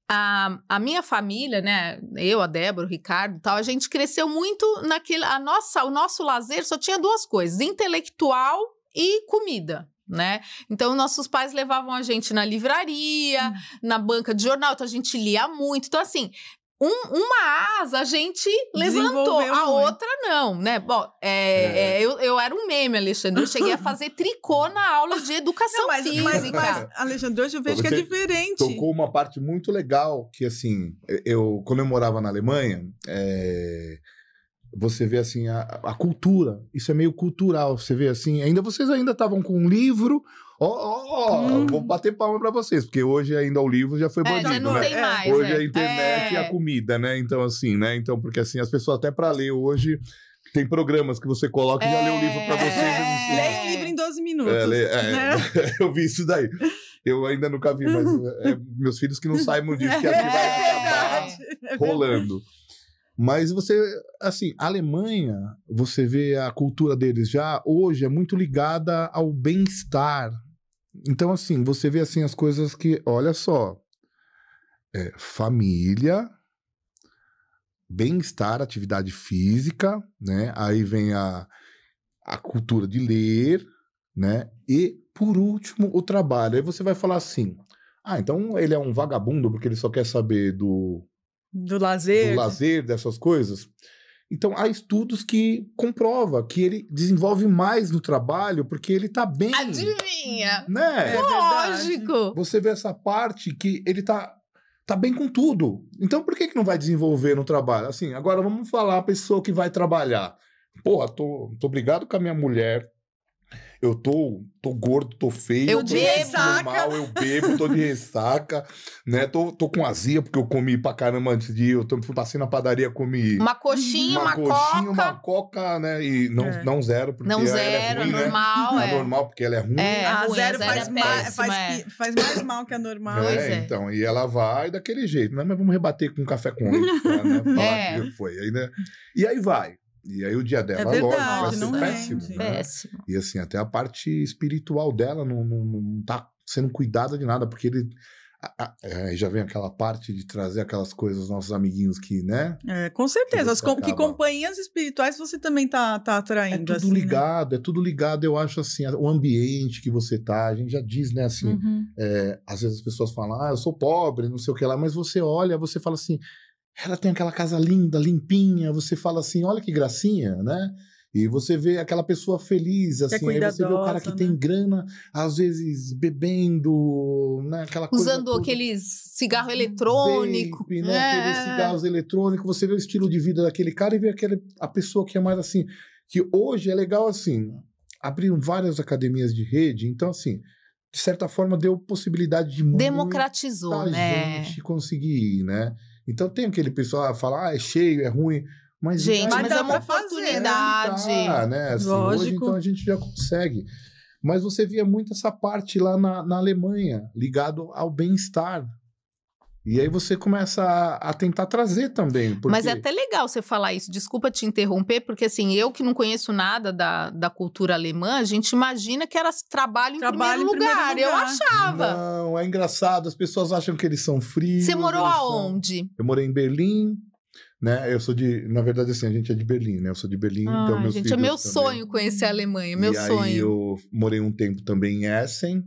A minha família, né, eu, a Débora, o Ricardo, tal, a gente cresceu muito o nosso lazer só tinha 2 coisas, intelectual e comida, né? Então, nossos pais levavam a gente na livraria, na banca de jornal, então a gente lia muito. Então, assim, uma asa a gente levantou, a outra não, né? Bom, eu era um meme, Alexandre. Eu cheguei a fazer tricô na aula de educação física. Mas, Alexandre, hoje eu vejo que é diferente. Tocou uma parte muito legal, que assim, quando eu morava na Alemanha, você vê assim a cultura, isso é meio cultural, você vê assim, vocês ainda estavam com um livro, vou bater palma para vocês, porque hoje ainda o livro já foi banido, já não né? tem mais, hoje a internet e a comida, né? Então assim, né? Então porque assim as pessoas até para ler hoje tem programas que você coloca e já lê o livro para vocês. Leia o livro em 12 minutos. Né? Eu vi isso daí. Eu ainda nunca vi, mas meus filhos que não saibam disso, que acho que vai acabar rolando. Mas você, assim, a Alemanha, você vê a cultura deles já, hoje, é muito ligada ao bem-estar. Então, assim, você vê, assim, as coisas que, olha só, família, bem-estar, atividade física, né? Aí vem a cultura de ler, né? E, por último, o trabalho. Aí você vai falar assim, então ele é um vagabundo porque ele só quer saber do lazer, dessas coisas. Então, há estudos que comprovam que ele desenvolve mais no trabalho porque ele tá bem. Adivinha! Né? Lógico! Você vê essa parte que ele tá bem com tudo. Então, por que não vai desenvolver no trabalho? Assim, agora vamos falar a pessoa que vai trabalhar. Porra, tô brigado com a minha mulher. Eu tô gordo, tô feio, eu tô de ressaca, mal, eu bebo, tô de ressaca, né? Tô com azia porque eu comi pra caramba antes de ir. Passei na padaria, comi uma coxinha, uma coca, né? E não zero, porque não zero, é ruim, normal, né? É normal, porque ela é ruim. A zero faz mais mal que a normal. Então, e ela vai daquele jeito, né? Mas vamos rebater com café com leite, pra, né? Falar que foi. Aí, né? E aí vai. E aí o dia dela, lógico, vai ser péssimo, né? Péssimo. E assim, até a parte espiritual dela não tá sendo cuidada de nada, porque ele... já vem aquela parte de trazer aquelas coisas aos nossos amiguinhos que, né? Com certeza. Que companhias espirituais você também tá atraindo. É tudo ligado, né? É tudo ligado, eu acho assim, o ambiente que você tá, a gente já diz, né, assim, às vezes as pessoas falam, eu sou pobre, não sei o que lá, mas você olha, você fala assim, ela tem aquela casa linda, limpinha, você fala assim, olha que gracinha, né? E você vê aquela pessoa feliz, assim, aí você vê o cara que tem grana, às vezes bebendo, né? Aquela coisa usando aqueles cigarro eletrônico. Vape, né? Aqueles cigarros eletrônicos, você vê o estilo de vida daquele cara e vê a pessoa que é mais assim, que hoje é legal assim, abriram várias academias de rede, então assim, de certa forma deu possibilidade de democratizou, né? gente conseguir ir, né? Então tem aquele pessoal que fala, é cheio, é ruim, mas... Gente, mas é uma oportunidade. Né? Assim, hoje, então, a gente já consegue. Mas você via muito essa parte lá na Alemanha, ligado ao bem-estar. E aí você começa a tentar trazer também. Porque... Mas é até legal você falar isso. Desculpa te interromper, porque assim, eu que não conheço nada da cultura alemã, a gente imagina que era trabalho em primeiro lugar. Eu achava. Não, é engraçado. As pessoas acham que eles são frios. Você morou aonde? Eu morei em Berlim. Né? Eu sou na verdade, assim, a gente é de Berlim, né? Eu sou de Berlim, então meus filhos é meu também. sonho conhecer a Alemanha, meu sonho. Aí eu morei um tempo também em Essen,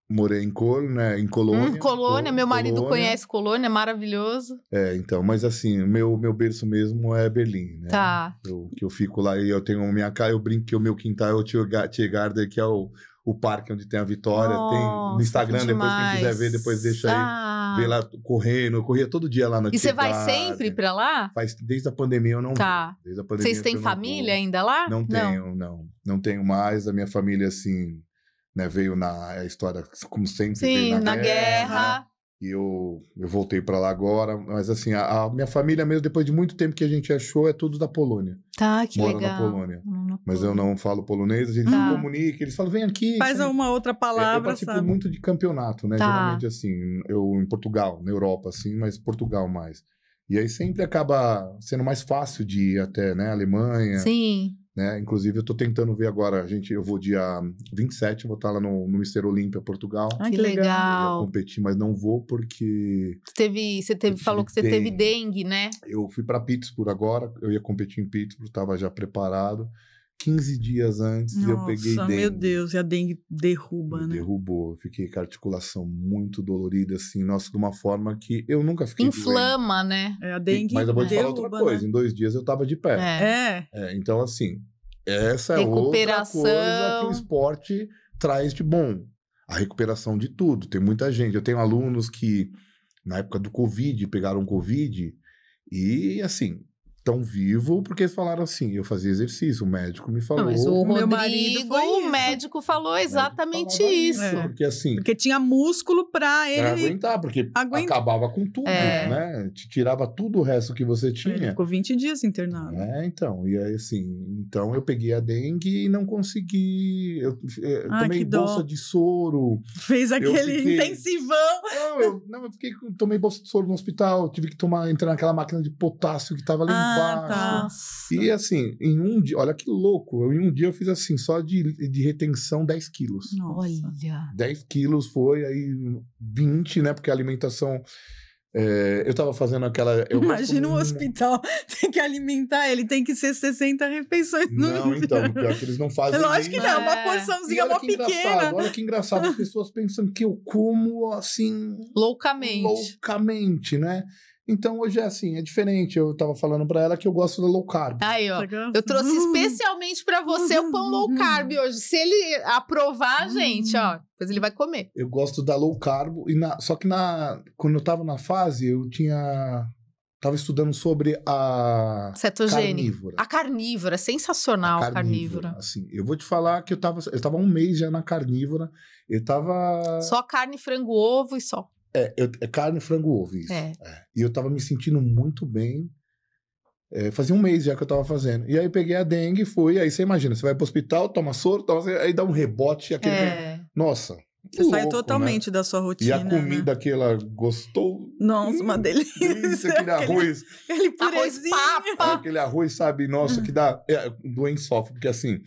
morei em Colônia. Colônia, meu marido conhece Colônia, é maravilhoso. Então, mas assim, meu berço mesmo é Berlim, né? Tá. Eu fico lá e eu tenho minha casa, eu brinco que o meu quintal é o Tiergarten, que é o parque onde tem a Vitória. Tem no Instagram, depois quem quiser ver, depois deixa aí. Ver lá correndo, eu corria todo dia lá na Tiergarten. E você vai sempre pra lá? Desde a pandemia eu não vou. Desde a pandemia vocês têm família ainda lá? Não tenho, não tenho mais. A minha família, assim, né, veio a história, como sempre, veio na guerra. E eu voltei pra lá agora, mas assim, a minha família mesmo, depois de muito tempo que a gente achou, é tudo da Polônia. Tá, que mora legal. Na Polônia. Mas eu não falo polonês, a gente se comunica, eles falam, vem aqui. Faz uma outra palavra, eu participo muito de campeonato, né? Geralmente, assim, eu em Portugal, na Europa, assim, mas Portugal mais. E aí sempre acaba sendo mais fácil de ir até, né, Alemanha. Sim. Né? Inclusive, eu tô tentando ver agora, eu vou dia 27, vou estar lá no Mister Olímpia, Portugal. Que legal. Eu ia competir, mas não vou porque... Você falou que você teve dengue, né? Eu fui para Pittsburgh agora, eu ia competir em Pittsburgh, estava já preparado. 15 dias antes eu peguei dengue. Meu Deus, e a dengue derruba, né? Derrubou, eu fiquei com a articulação muito dolorida, assim, nossa, de uma forma que eu nunca fiquei inflama, doente. Né? A dengue mas eu vou te falar outra coisa, em 2 dias eu tava de pé. Então, assim, essa é outra coisa que o esporte traz de bom. A recuperação de tudo. Tem muita gente. Eu tenho alunos que, na época do Covid, pegaram Covid e, assim... tão vivo, porque eles falaram assim, eu fazia exercício, o médico me falou. Não, mas o meu marido Rodrigo, foi o isso. médico falou exatamente falava isso. Porque assim, Porque tinha músculo pra ele... pra aguentar, porque acabava com tudo, né? Te tirava tudo o resto que você Ele tinha. ficou 20 dias internado. Então, e aí assim, então eu peguei a dengue e não consegui, eu tomei que dó. bolsa de soro. Fez aquele fiquei- intensivão. Não, eu tomei bolsa de soro no hospital, tive que entrar naquela máquina de potássio que tava lá embaixo. Tá. E assim, em um dia, olha que louco, em um dia eu fiz assim, só de retenção 10 quilos. Nossa. Olha. 10 quilos foi, aí 20, né? Porque a alimentação. Eu tava fazendo aquela. Imagina um hospital, tem que alimentar ele, tem que ser 60 refeições no Não, dia. então, pior que eles não fazem. Lógico que nem- não, uma É. porçãozinha mó pequena. Olha que engraçado, as pessoas pensam que eu como assim. Loucamente, né? Então hoje é assim, é diferente. Eu tava falando pra ela que eu gosto da low carb. Aí, ó. Eu trouxe especialmente pra você o pão low carb hoje. Se ele aprovar, gente, ó, depois ele vai comer. Eu gosto da low carb, só que quando eu tava na fase, eu tava estudando sobre a Cetogênico. carnívora. A carnívora, sensacional a carnívora. Assim, eu vou te falar que eu tava 1 mês já na carnívora. Eu tava. Só carne, frango, ovo e só. É carne, frango, ovo, isso. É. E eu tava me sentindo muito bem. Fazia 1 mês já que eu tava fazendo. E aí eu peguei a dengue e fui. Aí você imagina, você vai pro hospital, toma soro, aí dá um rebote. Nossa. Você saiu louco, totalmente né? da sua rotina. E a comida que ela gostou. Nossa, uma delícia. Aquele arroz. Aquele Arroz purezinho. papa. Aquele arroz, sabe? Nossa, que dá. Doente sofre, porque assim.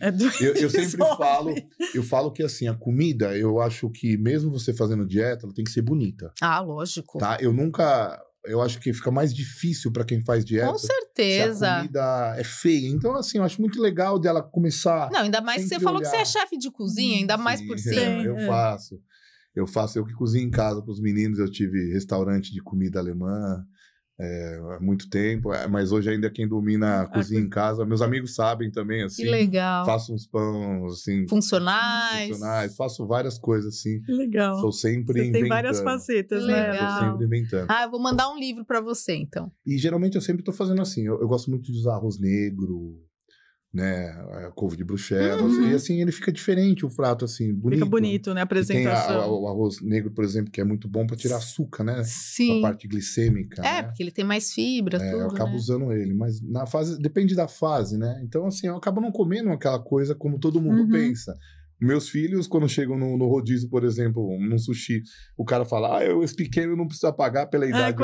Eu sempre Sofre. falo que assim, a comida, eu acho que mesmo você fazendo dieta, ela tem que ser bonita. Ah, lógico. Tá? Eu acho que fica mais difícil para quem faz dieta. Com Se certeza. a comida é feia. Então, assim, eu acho muito legal dela começar. Não, ainda mais que você sempre falou que você olhar. é chefe de cozinha, ainda mais por Sim, cima. Eu faço. Eu que cozinho em casa para os meninos. Eu tive restaurante de comida alemã há muito tempo. Mas hoje ainda quem domina a cozinha em casa. Meus amigos sabem também, assim. Que legal. Faço uns pães, assim. Funcionais. Faço várias coisas, assim. Que legal. Sou sempre Você inventando. tem várias facetas, Que né? legal. Tô sempre inventando. Ah, eu vou mandar um livro pra você, então. E geralmente eu sempre tô fazendo assim. Eu gosto muito de usar arroz negro, né? Couve de Bruxelas. E assim, ele fica diferente o prato, assim, bonito. Fica bonito, né? A E tem apresentação. o arroz negro, por exemplo, que é muito bom para tirar açúcar, né? Sim. A parte glicêmica. né? Porque ele tem mais fibra, tudo, Eu acabo né? usando ele, mas na fase, depende da fase, né? Então, assim, eu acabo não comendo aquela coisa como todo mundo pensa. Meus filhos, quando chegam no rodízio, por exemplo, num sushi, o cara fala, esse pequeno não precisa pagar pela idade.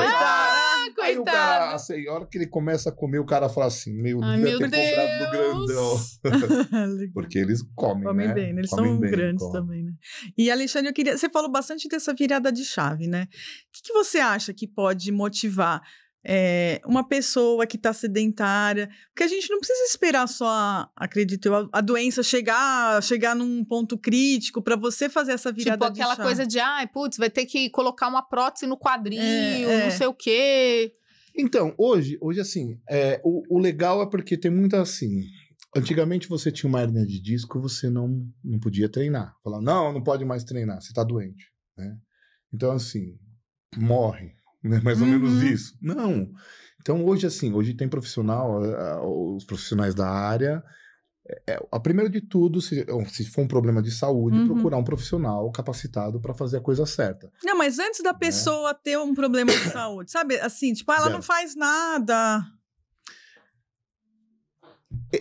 Aí o cara, assim, a hora que ele começa a comer, o cara fala assim, devia ter comprado do grandão. Porque eles comem, né? Bem, eles comem são bem, grandes também, né? E, Alexandre, você falou bastante dessa virada de chave, né? O que você acha que pode motivar uma pessoa que está sedentária? Porque a gente não precisa esperar só, acredito eu, a doença chegar num ponto crítico para você fazer essa virada de chave. Tipo aquela coisa de, vai ter que colocar uma prótese no quadril, não sei o quê. Então, hoje assim, o legal é porque tem muita assim. Antigamente você tinha uma hérnia de disco, você não podia treinar. Falava, não pode mais treinar, você tá doente, né? Então, assim, morre, né? Mais ou menos isso. Não. Então, hoje, assim, hoje tem profissional, os profissionais da área. A primeiro de tudo, se for um problema de saúde, procurar um profissional capacitado para fazer a coisa certa. Não, mas antes da pessoa ter um problema de saúde, sabe? Assim, tipo, ela não faz nada.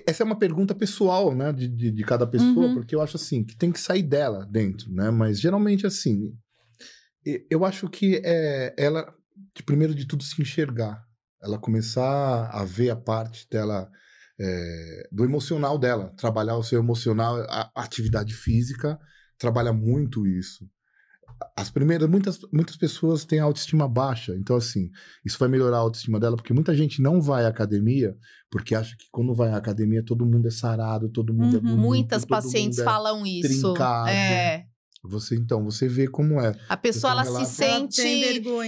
Essa é uma pergunta pessoal, né, de cada pessoa, porque eu acho assim, que tem que sair dela dentro, né? Mas geralmente, assim, eu acho que ela, primeiro de tudo, se enxergar. Ela começar a ver a parte dela. Do emocional dela, trabalhar o seu emocional, a atividade física trabalha muito isso. Muitas pessoas têm autoestima baixa, então assim, isso vai melhorar a autoestima dela, porque muita gente não vai à academia porque acha que quando vai à academia todo mundo é sarado, todo mundo é bonito, muitas pacientes falam isso. Trincado. Você vê como é. A pessoa, ela se sente...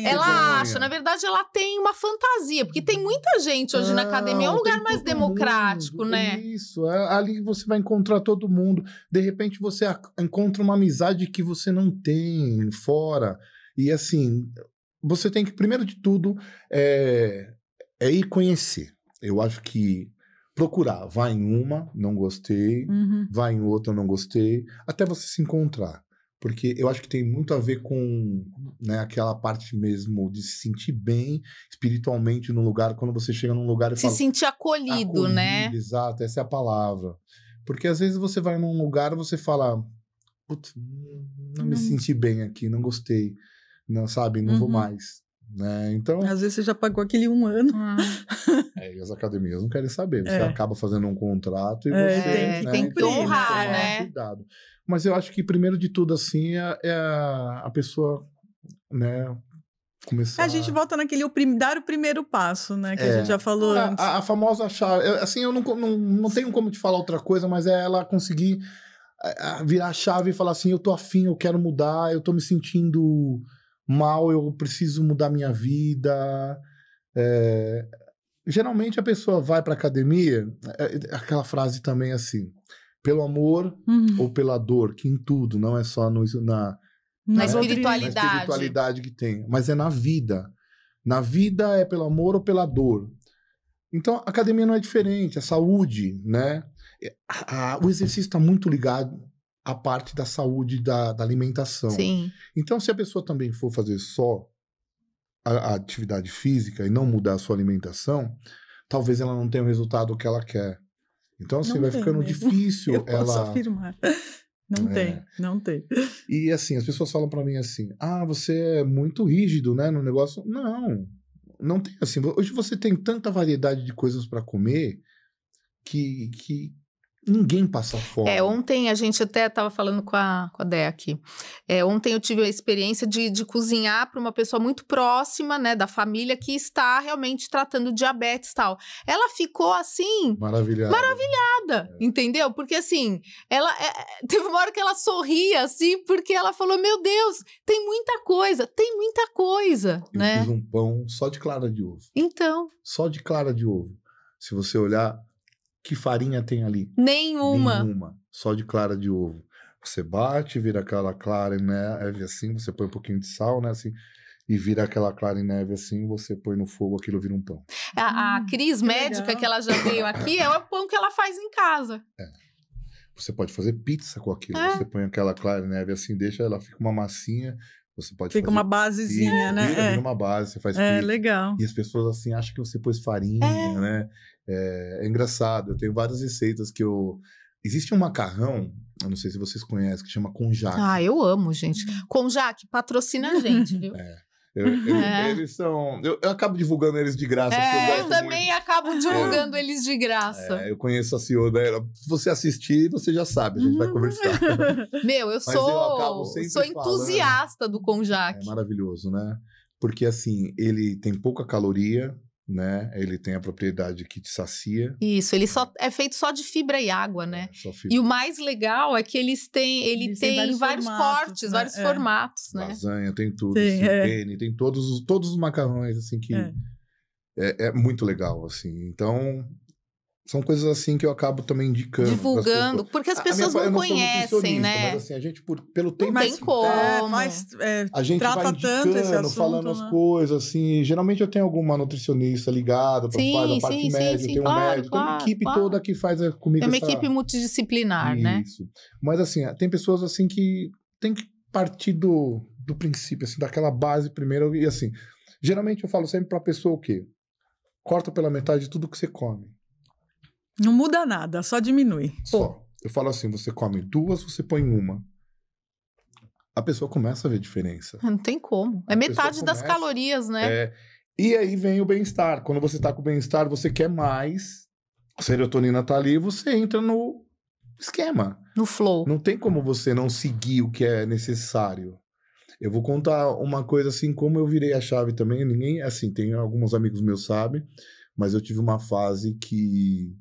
Ela acha, na verdade, ela tem uma fantasia, porque tem muita gente hoje na academia, é um lugar mais democrático, né? Isso, ali você vai encontrar todo mundo. De repente, você encontra uma amizade que você não tem fora. E, assim, você tem que, primeiro de tudo, ir conhecer. Eu acho que procurar, vai em uma, não gostei, vai em outra, não gostei, até você se encontrar. Porque eu acho que tem muito a ver com, né, aquela parte mesmo de se sentir bem espiritualmente no lugar, quando você chega num lugar e se fala... sentir acolhido, né? Exato, essa é a palavra. Porque às vezes você vai num lugar e você fala, putz, não me senti bem aqui, não gostei, não, sabe, não vou mais. Né? Então, às vezes você já pagou aquele 1 ano. E as academias não querem saber. Você acaba fazendo um contrato e você... tem que honrar, né? Cuidado. Mas eu acho que, primeiro de tudo, assim, é a pessoa, né, começar... A gente volta naquele dar o primeiro passo, né? Que a gente já falou antes. A famosa chave. Assim, eu não tenho como te falar outra coisa, mas é ela conseguir virar a chave e falar assim, eu tô afim, eu quero mudar, eu tô me sentindo mal, eu preciso mudar minha vida. Geralmente a pessoa vai pra academia, aquela frase também assim... Pelo amor ou pela dor, que em tudo, não é só na espiritualidade. Na espiritualidade que tem, mas é na vida. Na vida é pelo amor ou pela dor. Então, a academia não é diferente, a saúde, né? O exercício está muito ligado à parte da saúde, da alimentação. Sim. Então, se a pessoa também for fazer só a atividade física e não mudar a sua alimentação, talvez ela não tenha o resultado que ela quer. Então, assim, vai ficando mesmo. difícil. Eu posso afirmar. Não tem. E, assim, as pessoas falam pra mim assim, você é muito rígido, né, no negócio. Não tem assim. Hoje você tem tanta variedade de coisas pra comer que ninguém passa fome. Ontem a gente até estava falando com a Dé aqui. Ontem eu tive a experiência de cozinhar para uma pessoa muito próxima, né, da família, que está realmente tratando diabetes e tal. Ela ficou assim... Maravilhada, entendeu? Porque assim, ela teve uma hora que ela sorria, assim, porque ela falou, meu Deus, tem muita coisa, né? Eu fiz um pão só de clara de ovo. Então. Só de clara de ovo. Se você olhar... Que farinha tem ali? Nenhuma. Só de clara de ovo. Você bate, vira aquela clara em neve assim, você põe um pouquinho de sal, né, assim, e vira aquela clara em neve assim, você põe no fogo, aquilo vira um pão. A Cris, médica, legal, que ela já veio aqui, é o pão que ela faz em casa. Você pode fazer pizza com aquilo. Você põe aquela clara em neve assim, deixa ela, fica uma massinha. Você pode fica fazer uma basezinha, pizza, né? Vira uma base, você faz pizza. Legal. E as pessoas assim acham que você pôs farinha, né? É engraçado. Eu tenho várias receitas que eu... Existe um macarrão, eu não sei se vocês conhecem, que chama conjac. Eu amo, gente. Conjac, patrocina a gente, viu? Eles são... Eu acabo divulgando eles de graça. Eu também acabo divulgando eles de graça. Eu conheço a CEO dela. Se você assistir, você já sabe, a gente vai conversar. Eu sou entusiasta do conjac. É maravilhoso, né? Porque, assim, ele tem pouca caloria, né? Ele tem a propriedade que te sacia. Isso, ele é feito só de fibra e água, né? E o mais legal é que ele tem vários cortes, né? Vários formatos, né? Lasanha, tem tudo. Penne, tem todos os macarrões, assim, que é muito legal, assim. Então, são coisas assim que eu acabo também indicando. Divulgando, porque as pessoas não conhecem, né? Mas assim, a gente, pelo tempo... Não tem como. A gente vai indicando, falando as coisas, assim. Geralmente eu tenho alguma nutricionista ligada para a parte médica, tem um médico, tem uma equipe toda que faz comigo. Tem uma equipe multidisciplinar, né? Isso. Mas assim, tem pessoas assim que tem que partir do princípio, assim, daquela base primeiro. E assim, geralmente eu falo sempre para a pessoa o quê? Corta pela metade tudo que você come. Não muda nada, só diminui. Só. Eu falo assim, você come 2, você põe 1. A pessoa começa a ver diferença. Não tem como. É metade das calorias, né? E aí vem o bem-estar. Quando você tá com o bem-estar, você quer mais. A serotonina tá ali, você entra no esquema. No flow. Não tem como você não seguir o que é necessário. Eu vou contar uma coisa assim, como eu virei a chave também. Ninguém, assim, tem alguns amigos meus sabem, mas eu tive uma fase que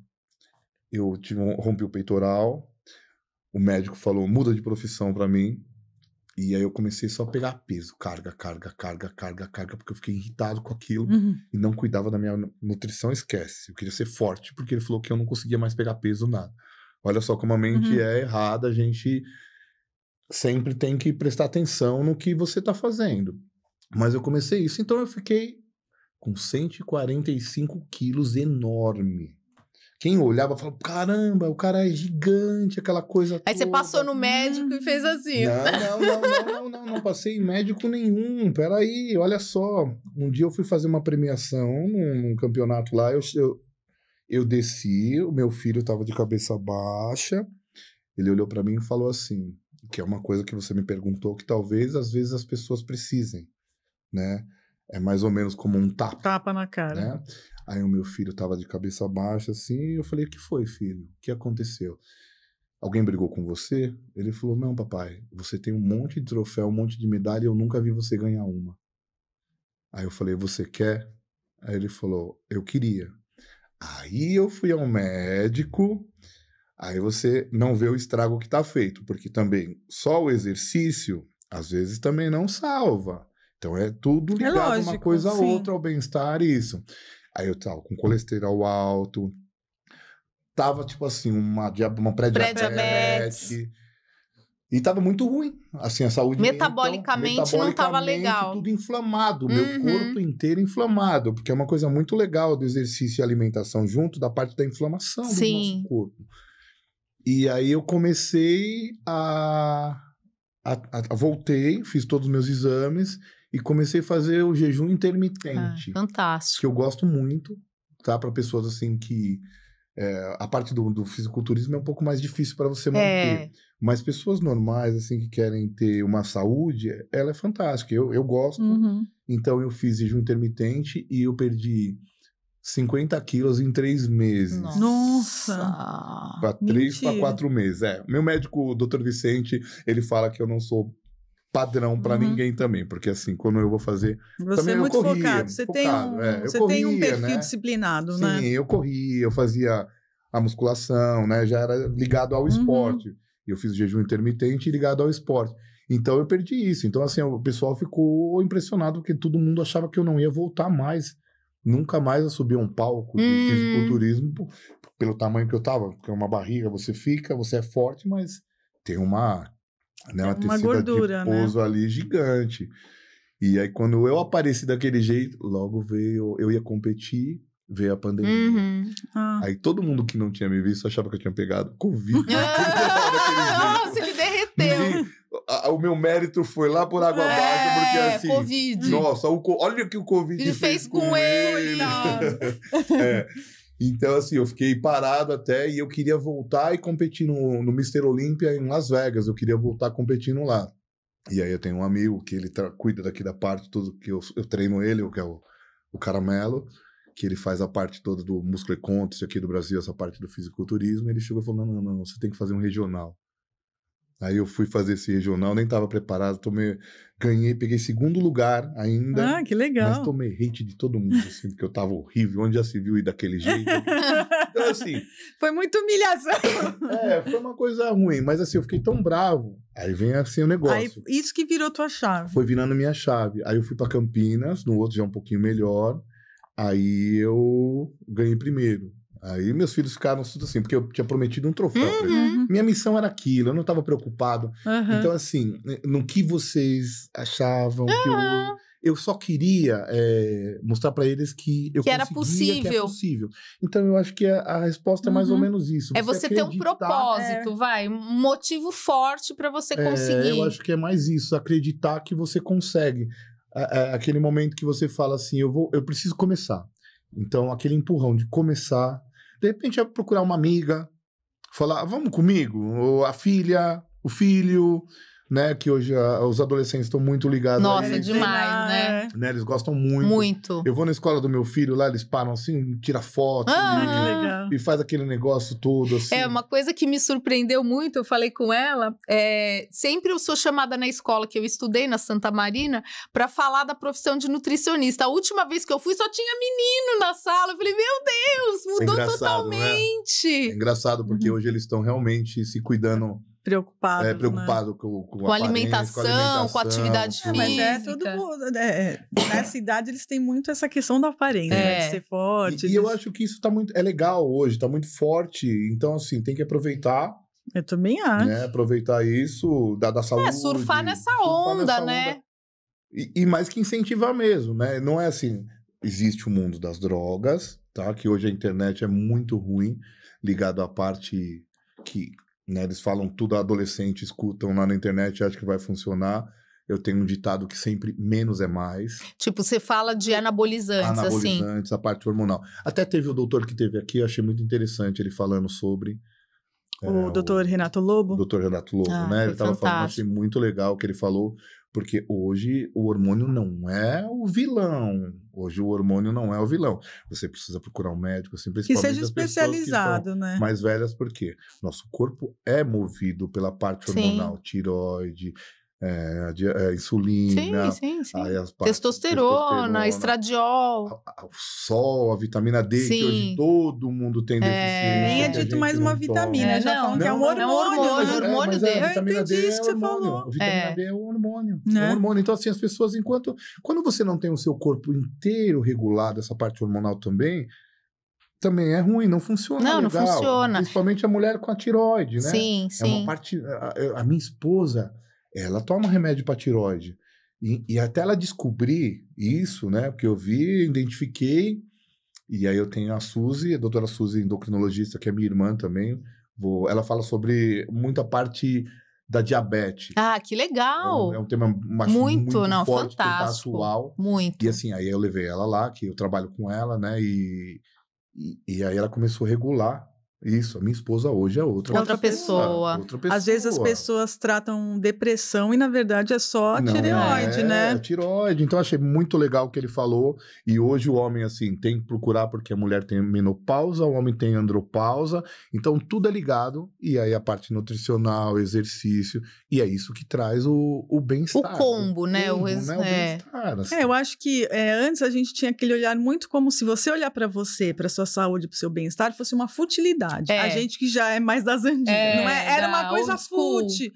eu rompi o peitoral, o médico falou, muda de profissão pra mim, e aí eu comecei só a pegar peso, carga, porque eu fiquei irritado com aquilo, e não cuidava da minha nutrição, esquece. Eu queria ser forte, porque ele falou que eu não conseguia mais pegar peso, nada. Olha só como a mente é errada, a gente sempre tem que prestar atenção no que você tá fazendo. Mas eu comecei isso, então eu fiquei com 145 quilos, enorme. Quem olhava falava, caramba, o cara é gigante, aquela coisa Aí você passou no médico e fez assim. Não passei em médico nenhum. Peraí, olha só. Um dia eu fui fazer uma premiação num campeonato lá, eu desci, o meu filho tava de cabeça baixa, ele olhou pra mim e falou assim, que é uma coisa que você me perguntou, que talvez, às vezes, as pessoas precisem, né? É mais ou menos como um tapa. Tapa na cara. Né? Aí o meu filho tava de cabeça baixa, assim, e eu falei, o que foi, filho? O que aconteceu? Alguém brigou com você? Ele falou, não, papai, você tem um monte de troféu, um monte de medalha, e eu nunca vi você ganhar uma. Aí eu falei, você quer? Aí ele falou, eu queria. Aí eu fui ao médico, aí você não vê o estrago que tá feito, porque também só o exercício, às vezes, também não salva. Então é tudo ligado uma coisa a outra, ao bem-estar e isso. Aí eu tava com colesterol alto, tava tipo assim, uma pré-diabetes. E tava muito ruim, assim, a saúde metabolicamente não tava legal. Tudo inflamado, meu corpo inteiro inflamado, porque é uma coisa muito legal do exercício e alimentação junto da parte da inflamação do nosso corpo. E aí eu comecei voltei, fiz todos os meus exames e comecei a fazer o jejum intermitente. Fantástico. Que eu gosto muito, tá? Para pessoas assim que... a parte do fisiculturismo é um pouco mais difícil para você manter. Mas pessoas normais, assim, que querem ter uma saúde, ela é fantástica. Eu gosto. Então eu fiz jejum intermitente e eu perdi 50 quilos em 3 meses. Nossa! Para 3 para 4 meses. Meu médico, o Dr. Vicente, ele fala que eu não sou padrão para ninguém também, porque assim, quando eu vou fazer... Você é muito focado, você tem um perfil disciplinado, né? Sim, eu corria, eu fazia a musculação, né? Já era ligado ao esporte. Eu fiz o jejum intermitente ligado ao esporte. Então eu perdi isso. Então assim, o pessoal ficou impressionado, porque todo mundo achava que eu não ia voltar mais, nunca mais a subir um palco de fisiculturismo, pelo tamanho que eu tava, porque é uma barriga, você é forte, mas tem uma tecida gordura, adiposo ali gigante. E aí, quando eu apareci daquele jeito, logo eu ia competir, veio a pandemia. Aí todo mundo que não tinha me visto achava que eu tinha pegado Covid. Nossa, ele derreteu. O meu mérito foi lá por água abaixo, porque assim... Covid. Nossa, olha o que o Covid ele fez com ele. Então, assim, eu fiquei parado até e eu queria voltar e competir no Mr. Olympia em Las Vegas. Eu queria voltar competindo lá. E aí eu tenho um amigo que ele cuida daqui da parte, tudo que eu treino ele, que é o Caramelo, que ele faz a parte toda do Muscle Contest aqui do Brasil, essa parte do fisiculturismo. Ele chegou e falou, não, você tem que fazer um regional. Aí eu fui fazer esse regional, nem estava preparado, ganhei, peguei 2º lugar ainda. Ah, que legal. Mas tomei hate de todo mundo, assim, porque eu tava horrível, onde já se viu ir daquele jeito. Então, assim... Foi muita humilhação. Foi uma coisa ruim, mas assim, eu fiquei tão bravo. Aí vem assim o negócio. Aí, isso que virou tua chave. Foi virando minha chave. Aí eu fui pra Campinas, no outro já um pouquinho melhor. Aí eu ganhei primeiro. Aí meus filhos ficaram tudo assim, porque eu tinha prometido um troféu pra eles. Minha missão era aquilo, eu não estava preocupado. Então, assim, no que vocês achavam que eu só queria mostrar para eles que eu era possível. Que é possível. Então, eu acho que a resposta é mais ou menos isso. Você ter um propósito, um motivo forte para você conseguir. Eu acho que é mais isso, acreditar que você consegue. Aquele momento que você fala assim, eu preciso começar. Então, aquele empurrão de começar... De repente, é procurar uma amiga, falar, vamos comigo? Ou a filha, o filho, né? Que hoje os adolescentes estão muito ligados. Nossa, demais, né? Eles gostam muito. Muito. Eu vou na escola do meu filho lá, eles param assim, tira foto. Que legal. E faz aquele negócio todo assim. Uma coisa que me surpreendeu muito, eu falei com ela, sempre eu sou chamada na escola que eu estudei, na Santa Marina, para falar da profissão de nutricionista. A última vez que eu fui, só tinha menino na sala. Eu falei, meu Deus, mudou totalmente. Né? É engraçado, porque hoje eles estão realmente se cuidando... Preocupado. Preocupado com a alimentação, com a atividade física. Mas todo mundo. Nessa idade, eles têm muito essa questão da aparência, né, de ser forte. E eu acho que isso é legal hoje, tá muito forte. Então, assim, tem que aproveitar. Eu também acho. Né? Aproveitar isso, da saúde. Surfar nessa onda, né? E mais que incentivar mesmo, né? Não é assim. existe o mundo das drogas, tá? Que hoje a internet é muito ruim, ligado à parte que, né, eles falam tudo, adolescente, escutam lá na internet e acham que vai funcionar. Eu tenho um ditado que sempre menos é mais. Tipo, você fala de anabolizantes, assim. Anabolizantes, a parte hormonal. Até teve o doutor que teve aqui, eu achei muito interessante ele falando sobre... O doutor Renato Lobo? O doutor Renato Lobo, né? Ele estava falando, achei muito legal o que ele falou, porque hoje o hormônio não é o vilão. Hoje o hormônio não é o vilão. Você precisa procurar um médico, assim, principalmente que seja especializado, né? Mais velhas, porque nosso corpo é movido pela parte hormonal, tireoide, insulina, sim. Aí testosterona, estradiol, o sol, a vitamina D, que hoje todo mundo tem deficiência. Nem é dito mais uma vitamina, já falam que é um hormônio. Mas a vitamina D isso que você falou. A vitamina D é um hormônio. É um hormônio. Então, assim, as pessoas, quando você não tem o seu corpo inteiro regulado, essa parte hormonal também é ruim, não funciona legal. Não funciona. Principalmente a mulher com a tireoide, né? Sim. Uma parte... A minha esposa... Ela toma remédio para tireoide. E até ela descobrir isso, né? Porque eu vi, identifiquei. E aí eu tenho a Suzy, a doutora Suzy, endocrinologista, que é minha irmã também. Ela fala sobre muita parte da diabetes. Ah, que legal! É um tema muito forte, fantástico. Atual. Muito. E assim, aí eu levei ela lá, que eu trabalho com ela, né? E aí ela começou a regular. Isso, a minha esposa hoje é outra pessoa. Às vezes as pessoas tratam depressão e, na verdade, é só a tireoide, né? É tireoide. Então, achei muito legal o que ele falou. E hoje o homem, assim, tem que procurar porque a mulher tem menopausa, o homem tem andropausa. Então, tudo é ligado. E aí, a parte nutricional, exercício. E é isso que traz o bem-estar. O combo, né? O bem-estar. Assim. Eu acho que antes a gente tinha aquele olhar muito como se você olhar para você, para sua saúde, para o seu bem-estar, fosse uma futilidade. A gente que já é mais das antigas, não é? Era uma coisa fútil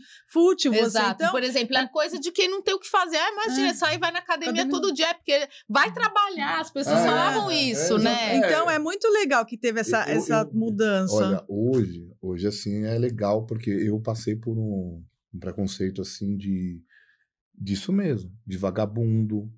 você. Exato. Então, por exemplo, é coisa de quem não tem o que fazer. Imagina, sai e vai na academia todo dia, porque vai trabalhar, as pessoas falavam isso, né? Então, é muito legal que teve essa mudança. Olha, hoje, assim, é legal, porque eu passei por um preconceito, assim, disso mesmo, de vagabundo,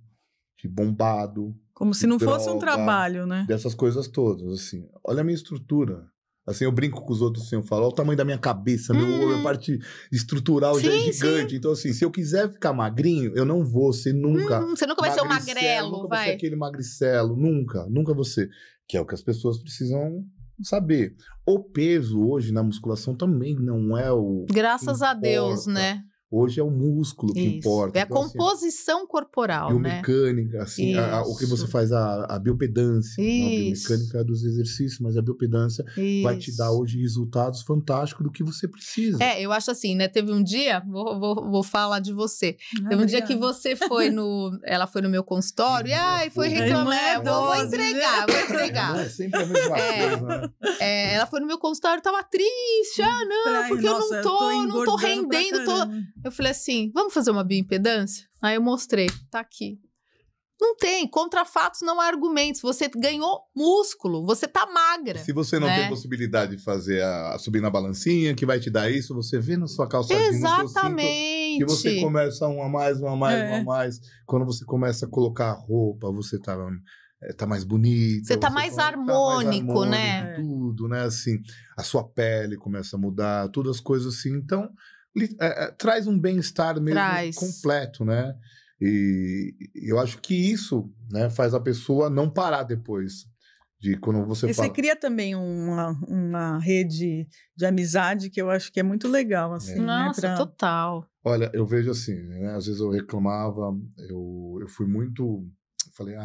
de bombado. Como se não fosse um trabalho, né? Dessas coisas todas, assim. Olha a minha estrutura. Assim, eu brinco com os outros, assim, eu falo, olha o tamanho da minha cabeça, minha parte estrutural já é gigante. Então, assim, se eu quiser ficar magrinho, eu não vou ser nunca... Você nunca vai ser um magrelo, nunca vai ser aquele magricelo, nunca você. Que é o que as pessoas precisam saber. O peso hoje na musculação também não é o... Graças a Deus, né? Hoje é o músculo que importa. É a composição corporal, biomecânica, assim, o que você faz, a biopedância. A biomecânica dos exercícios, mas a biopedância vai te dar hoje resultados fantásticos do que você precisa. Eu acho assim, né? Teve um dia, vou falar de você. Teve um dia que você foi ela foi no meu consultório e foi reclamar. Vou entregar. É sempre a mesma coisa, né? Ela foi no meu consultório, tava triste. Porque eu não tô rendendo, Eu falei assim, vamos fazer uma bioimpedância? Aí eu mostrei, tá aqui. Não tem, contra fatos não há argumentos. Você ganhou músculo, você tá magra. Se você não tem possibilidade de fazer subir na balancinha, que vai te dar isso, você vê na sua calçadinha, exatamente, no seu cinto, que você começa uma a mais. Quando você começa a colocar roupa, você tá mais bonita. Você tá mais harmônico, né? Tudo, né? Assim, a sua pele começa a mudar, todas as coisas assim. Então... traz um bem-estar mesmo completo, né? E eu acho que isso, né, faz a pessoa não parar depois de quando você fala... Você cria também uma rede de amizade que eu acho que é muito legal, assim. Nossa, total. Olha, eu vejo assim, né? Às vezes eu reclamava, eu fui muito... Falei,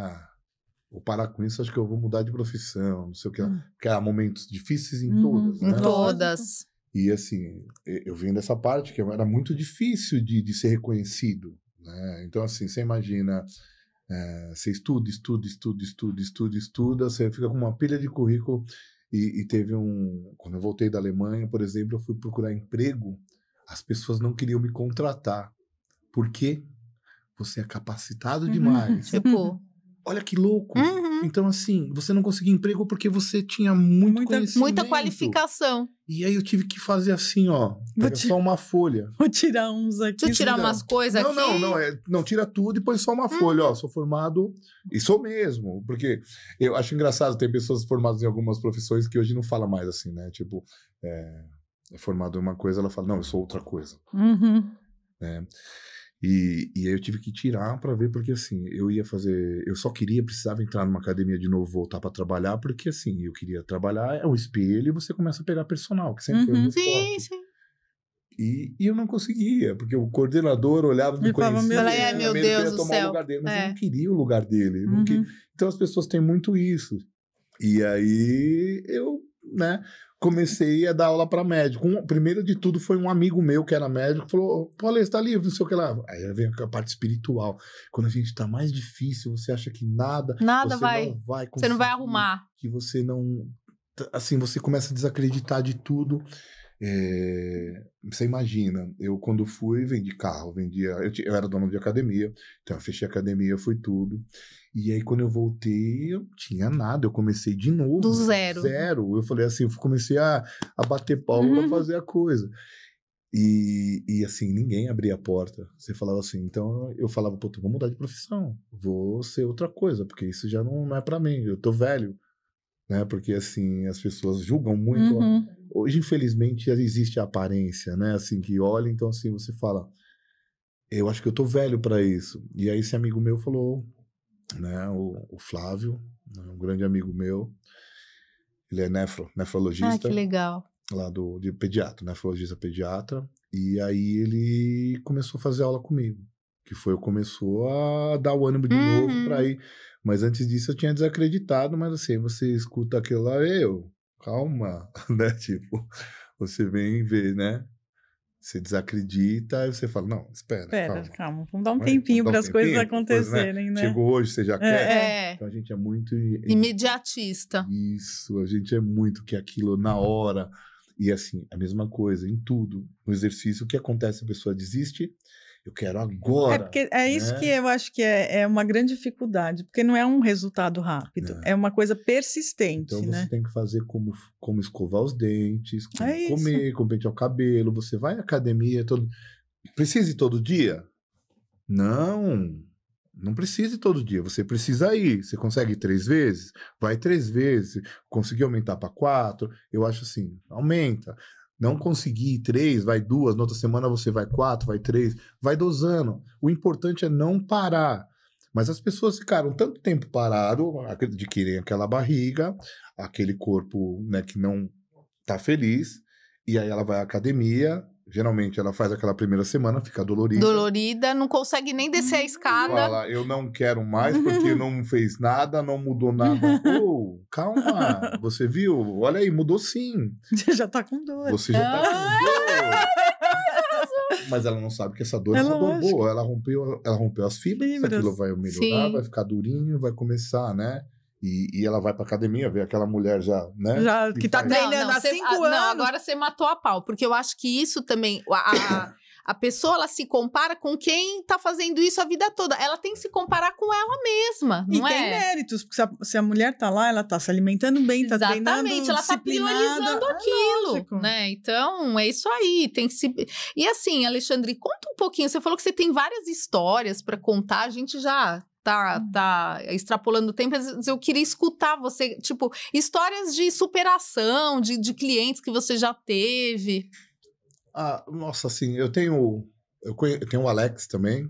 vou parar com isso, acho que eu vou mudar de profissão, não sei o que. Porque há momentos difíceis em todas, né? Em todas. E assim, eu vim dessa parte que era muito difícil de ser reconhecido, né? Então assim, você imagina, você estuda, você fica com uma pilha de currículo e teve quando eu voltei da Alemanha, por exemplo, eu fui procurar emprego, as pessoas não queriam me contratar. Por quê? Você é capacitado demais. Tipo... Olha que louco. Então, assim, você não conseguia emprego porque você tinha muito conhecimento. Muita qualificação. E aí eu tive que fazer assim, ó. Pega só uma folha. Vou tirar uns aqui. Deixa eu tirar umas coisas aqui. Não, tira tudo e põe só uma folha, ó. Sou formado, e sou mesmo. Porque eu acho engraçado, tem pessoas formadas em algumas profissões que hoje não falam mais assim, né? Tipo, é formado em uma coisa, ela fala, não, eu sou outra coisa. Né? E aí eu tive que tirar pra ver, porque assim, eu só precisava entrar numa academia de novo, voltar pra trabalhar, porque assim, eu queria trabalhar, é um espelho e você começa a pegar personal, que sempre foi muito forte. Sim. E eu não conseguia, porque o coordenador olhava, me conhecia, meu Deus do céu. O lugar dele, mas eu não queria o lugar dele. Então as pessoas têm muito isso. E aí eu, né, comecei a dar aula para médico. Primeiro de tudo foi um amigo meu que era médico, falou, Paulo, você tá livre, não sei o que lá. Aí vem a parte espiritual. Quando a gente tá mais difícil, você acha que nada vai conseguir, você não vai arrumar. Que você não... Assim, você começa a desacreditar de tudo. Você imagina, eu quando fui, vendi carro, eu era dono de academia, então eu fechei a academia, foi tudo. E aí quando eu voltei, eu não tinha nada, eu comecei de novo. Do zero. Eu falei assim, eu comecei a bater palma pra fazer a coisa. E assim, ninguém abria a porta. Você falava assim, então eu falava, pô, vou mudar de profissão, vou ser outra coisa, porque isso já não é pra mim, eu tô velho. Né? Porque assim, as pessoas julgam muito. Hoje, infelizmente, existe a aparência, né? Assim, que olha, então assim, você fala, eu acho que eu tô velho pra isso. E aí esse amigo meu falou, né? O Flávio, um grande amigo meu, ele é nefrologista. Ah, que legal. Lá de pediatra, nefrologista pediatra. E aí ele começou a fazer aula comigo. Que começou a dar o ânimo de novo pra ir. Mas antes disso eu tinha desacreditado, mas assim, você escuta aquilo lá, calma, né? Tipo, você vem ver, né? Você desacredita, aí você fala, não, espera, calma. Vamos dar um tempinho para as coisas acontecerem, né? Chegou hoje, você já quer? Então a gente é muito... imediatista. Isso, a gente é muito que aquilo na hora. E assim, a mesma coisa em tudo. No exercício, o que acontece? A pessoa desiste, eu quero agora. Porque isso que eu acho que é uma grande dificuldade, porque não é um resultado rápido, é uma coisa persistente. Então você tem que fazer como escovar os dentes, como comer, como pentear o cabelo. Você vai à academia, precisa ir todo dia? Não precisa ir todo dia. Você precisa ir. Você consegue ir 3 vezes? Vai 3 vezes. Conseguir aumentar para 4? Eu acho assim, aumenta. Não conseguir 3, vai 2, na outra semana você vai 4, vai 3, vai dosando. O importante é não parar. Mas as pessoas ficaram tanto tempo parado, adquirem aquela barriga, aquele corpo, né, que não tá feliz, e aí ela vai à academia, geralmente ela faz aquela primeira semana, fica dolorida, não consegue nem descer a escada. Fala, eu não quero mais porque não fez nada, não mudou nada. Calma, você viu? Olha aí, mudou sim. Você já tá com dor. Você já tá com dor. Mas ela não sabe que essa dor é uma dor boa. Ela rompeu as fibras. Aquilo vai melhorar, vai ficar durinho, vai começar, né? E ela vai pra academia, ver aquela mulher já, né? Que tá treinando há 5 anos. Não, agora você matou a pau. Porque eu acho que isso também... A pessoa, ela se compara com quem tá fazendo isso a vida toda. Ela tem que se comparar com ela mesma, não tem méritos, porque se a mulher tá lá, ela tá se alimentando bem, tá treinando, exatamente, ela tá priorizando aquilo, né? Então, é isso aí, tem que se... E assim, Alexandre, conta um pouquinho, você falou que você tem várias histórias para contar, a gente já... Tá extrapolando o tempo, mas eu queria escutar você, tipo, histórias de superação, de clientes que você já teve. Nossa, assim, eu tenho o Alex também.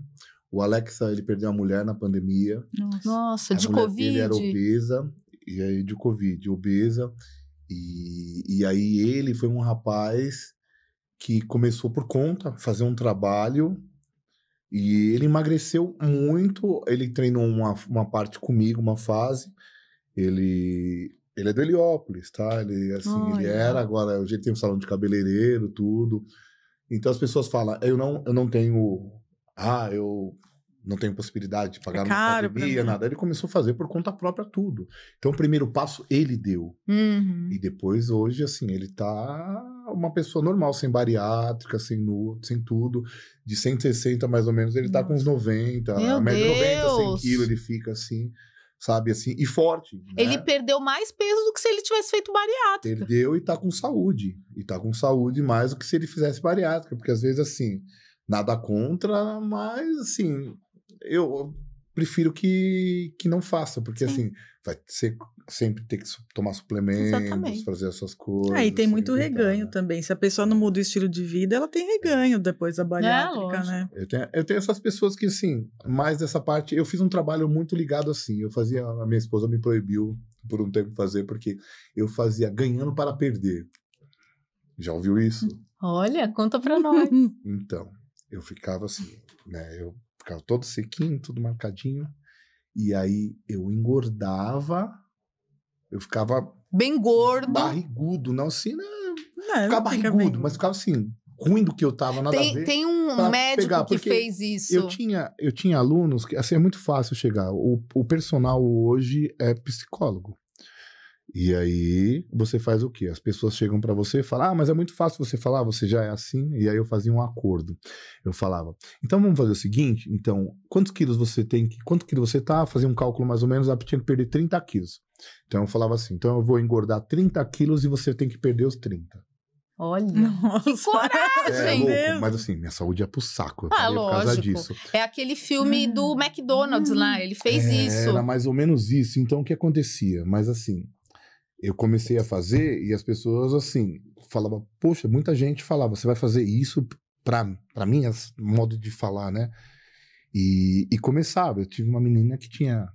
O Alex, ele perdeu a mulher na pandemia. Nossa, de Covid? Ele era obesa, e aí de Covid, obesa. E aí ele foi um rapaz que começou por conta, fazer um trabalho, e ele emagreceu muito. Ele treinou uma parte comigo, uma fase. Ele é do Heliópolis, tá? Ele era, agora hoje ele tem um salão de cabeleireiro, tudo. Então as pessoas falam, eu não tenho, eu não tenho possibilidade de pagar uma academia, nada. Ele começou a fazer por conta própria tudo. Então o primeiro passo ele deu. E depois hoje, assim, ele tá uma pessoa normal, sem bariátrica, sem tudo. De 160 mais ou menos, ele tá com uns 90. Meu a média Deus! 90, 100 quilos ele fica assim. sabe, assim, e forte. Né? Ele perdeu mais peso do que se ele tivesse feito bariátrica. Perdeu e tá com saúde. E tá com saúde mais do que se ele fizesse bariátrica, porque às vezes, assim, nada contra, mas, assim, eu prefiro que não faça, porque, assim, vai sempre ter que tomar suplementos, exatamente, fazer essas coisas. E tem muito reganho também. Se a pessoa não muda o estilo de vida, ela tem reganho depois da bariátrica, né? Eu tenho essas pessoas que, assim, mais dessa parte, eu fiz um trabalho muito ligado assim. A minha esposa me proibiu por um tempo fazer, porque eu fazia ganhando para perder. Já ouviu isso? Olha, conta pra nós. Então, eu ficava assim, né? Eu ficava todo sequinho, tudo marcadinho. E aí eu engordava, eu ficava bem gordo. Barrigudo, não assim, né? Ficava barrigudo, mas ficava assim, ruim do que eu tava, nada a ver. Tem um médico que fez isso. Eu tinha alunos que, assim, é muito fácil chegar. O personal hoje é psicólogo. E aí, você faz o quê? As pessoas chegam pra você e falam, mas é muito fácil você falar, você já é assim. E aí eu fazia um acordo. Eu falava, então vamos fazer o seguinte, então, quantos quilos você tá? Fazia um cálculo mais ou menos, tinha que perder 30 quilos. Então eu falava assim, então eu vou engordar 30 quilos e você tem que perder os 30. Olha, que coragem! Louco, mas assim, minha saúde é pro saco. Por causa disso. É aquele filme do McDonald's lá, ele fez isso. Era mais ou menos isso. Então o que acontecia? Mas assim, eu comecei a fazer e as pessoas, assim, falavam, poxa, muita gente falava, você vai fazer isso pra mim, modo de falar, né? E começava. Eu tive uma menina que tinha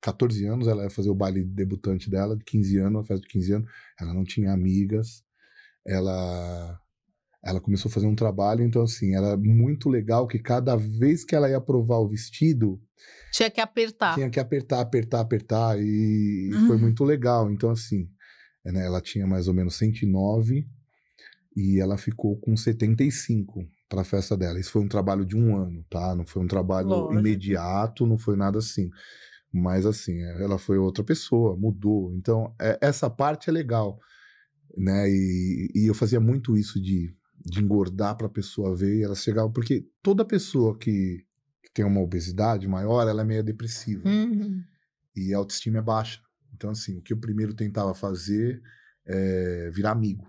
14 anos, ela ia fazer o baile debutante dela, de 15 anos, a festa de 15 anos, ela não tinha amigas, ela começou a fazer um trabalho, então assim, era muito legal que cada vez que ela ia provar o vestido, tinha que apertar, e foi muito legal. Então assim, né, ela tinha mais ou menos 109 e ela ficou com 75 para a festa dela. Isso foi um trabalho de 1 ano, tá? Não foi um trabalho imediato, não foi nada assim. Mas assim, ela foi outra pessoa, mudou. Então, essa parte é legal, né? E eu fazia muito isso de engordar para a pessoa ver, e ela chegava, porque toda pessoa que tem uma obesidade maior, ela é meio depressiva. E a autoestima é baixa. Então, assim, o que eu primeiro tentava fazer é virar amigo,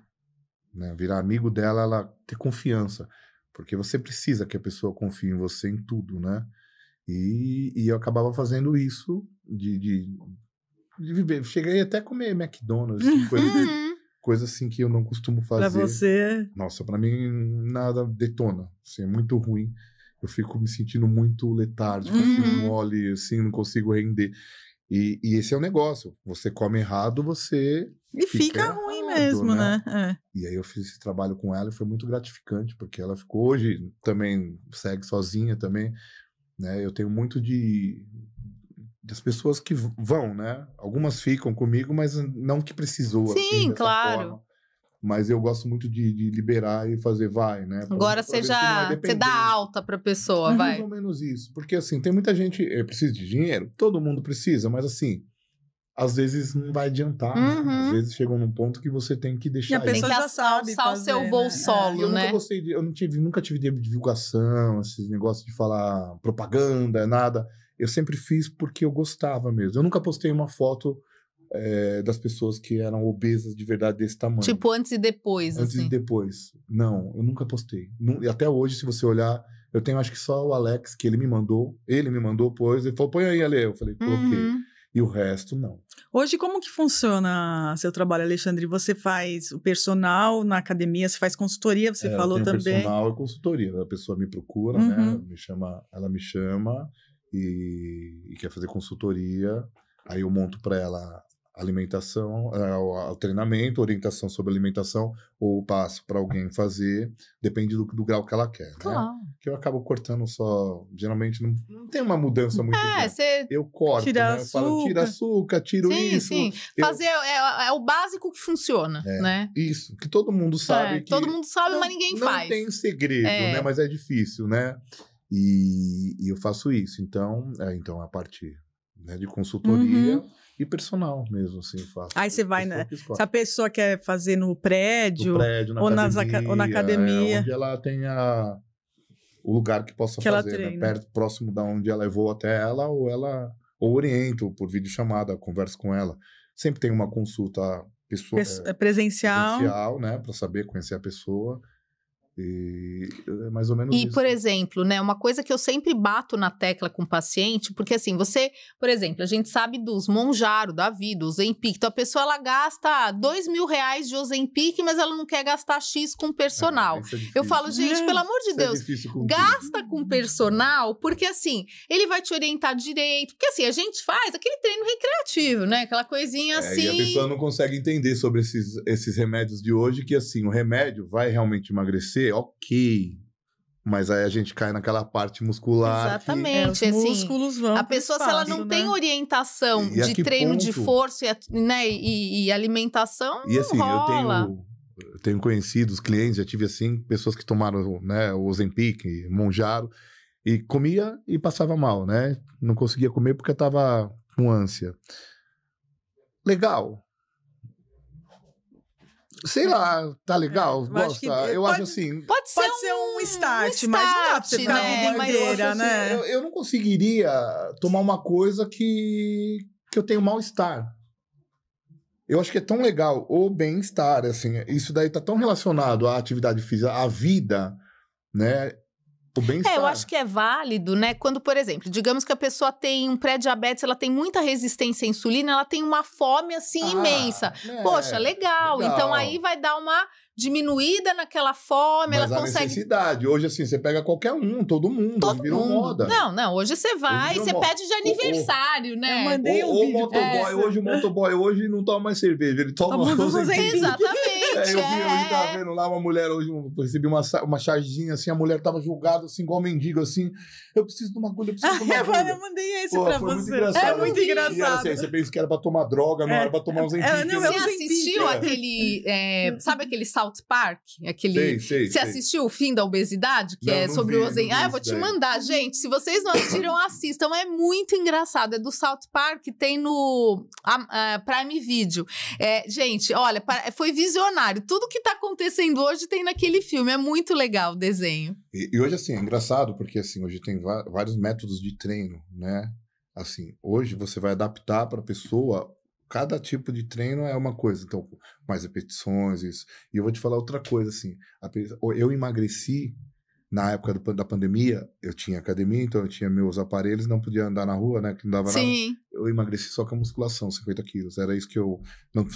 né? Virar amigo dela, ela ter confiança, porque você precisa que a pessoa confie em você em tudo, né? E eu acabava fazendo isso de viver. Cheguei até a comer McDonald's, coisa assim que eu não costumo fazer. Pra você? Nossa, pra mim nada detona. Assim, é muito ruim. Eu fico me sentindo muito letárgico, assim, mole, assim, não consigo render. E esse é o negócio. Você come errado, você... E fica ruim errado, mesmo, né? E aí eu fiz esse trabalho com ela e foi muito gratificante, porque ela ficou... Hoje também segue sozinha também, né? Eu tenho muito das pessoas que vão, né? Algumas ficam comigo, mas não que precisou. Sim, assim, dessa claro. forma. Mas eu gosto muito de liberar e fazer, vai, né? Agora você dá alta pra pessoa, vai. Mais ou menos isso. Porque, assim, tem muita gente... precisa de dinheiro? Todo mundo precisa, mas, assim, às vezes não vai adiantar. Né? Às vezes chegam num ponto que você tem que deixar... E a pessoa já sabe alçar o seu voo solo, eu né? Eu nunca tive divulgação, esses negócios de falar propaganda, nada. Eu sempre fiz porque eu gostava mesmo. Eu nunca postei uma foto... das pessoas que eram obesas de verdade desse tamanho. Tipo, antes e depois, Antes e depois. Não, eu nunca postei. E até hoje, se você olhar, eu tenho acho que só o Alex, que ele me mandou, pôs, ele falou, põe aí, Ale. Eu falei, coloquei. E o resto, não. Hoje, como que funciona seu trabalho, Alexandre? Você faz o personal na academia, você faz consultoria, você falou também. Personal e consultoria. A pessoa me procura, né? Ela me chama e quer fazer consultoria. Aí eu monto para ela alimentação, o treinamento, orientação sobre alimentação, ou passo para alguém fazer, depende do grau que ela quer, claro. Né? Que eu acabo cortando só, geralmente não tem uma mudança muito grande. Eu corto, tira né? Eu falo, tira açúcar, tiro isso. Sim. Fazer é o básico que funciona, né? Isso, que todo mundo sabe. Todo mundo sabe, mas ninguém faz. Não tem segredo, né? Mas é difícil, né? E eu faço isso, então a partir, né, de consultoria e personal mesmo, assim, faço. Aí você vai, né? Se a pessoa quer fazer no prédio ou na academia. Onde ela tenha o lugar que possa fazer, né? Perto, próximo da onde ela vou até ela, ou ou oriento por videochamada, converso com ela. Sempre tem uma consulta presencial, né? Para saber conhecer a pessoa. E é mais ou menos isso. E, por exemplo, né, uma coisa que eu sempre bato na tecla com o paciente, porque assim, você, por exemplo, a gente sabe dos Mounjaro, da vida, Ozempic, então a pessoa, ela gasta R$2.000 de Ozempic, mas ela não quer gastar X com personal. Eu falo, gente, pelo amor de Deus, gasta com personal, porque assim, ele vai te orientar direito, porque assim, a gente faz aquele treino recreativo, né, aquela coisinha assim... E a pessoa não consegue entender sobre esses remédios de hoje, que assim, o remédio vai realmente emagrecer, ok, mas aí a gente cai naquela parte muscular. Exatamente, os músculos vão. A pessoa, se ela não tem orientação de treino de força e alimentação, e assim, não rola. Eu tenho conhecidos, clientes, já tive assim, pessoas que tomaram, né, o Ozempic, Mounjaro, e comia e passava mal, né? Não conseguia comer porque estava com ânsia. Legal. Sei lá, tá legal, gosta? Eu acho assim... Pode ser um start, mas não dá pra você ficar a vida inteira, né? Eu não conseguiria tomar uma coisa que eu tenho mal-estar. Eu acho que é tão legal o bem-estar, assim, isso daí tá tão relacionado à atividade física, à vida, né? O bem-estar. Eu acho que é válido, né? Quando, por exemplo, digamos que a pessoa tem um pré-diabetes, ela tem muita resistência à insulina, ela tem uma fome, assim, imensa. Poxa, legal. Então, aí vai dar uma diminuída naquela fome, mas ela a consegue... necessidade. Hoje, assim, você pega qualquer um, todo mundo, virou moda. Não, hoje você vai, você pede de aniversário, né? Eu mandei um vídeo. Hoje o motoboy hoje não toma mais cerveja, ele toma Exatamente. Eu hoje tava vendo lá uma mulher, hoje eu recebi uma charginha assim, a mulher tava julgada assim, igual mendigo, assim, eu preciso de uma agulha, eu preciso de uma agulha. Eu mandei esse pra você. É muito engraçado. E era assim, você pensa que era pra tomar droga, não era pra tomar uns Ozempic. Você assistiu aquele, sabe aquele South Park? Você assistiu O Fim da Obesidade? Que é sobre o Ozempic. Eu vou te mandar, gente. Se vocês não assistiram, assistam. É muito engraçado. É do South Park, tem no Prime Video. Gente, olha, foi visionário. Tudo que tá acontecendo hoje tem naquele filme. É muito legal o desenho. E hoje, assim, é engraçado, porque assim, hoje tem vários métodos de treino, né? Assim, hoje você vai adaptar para a pessoa. Cada tipo de treino é uma coisa, então, mais repetições, isso. E eu vou te falar outra coisa, assim, eu emagreci na época da pandemia, eu tinha academia, então eu tinha meus aparelhos, não podia andar na rua, né, que não dava nada. Eu emagreci só com a musculação, 50 quilos, era isso que eu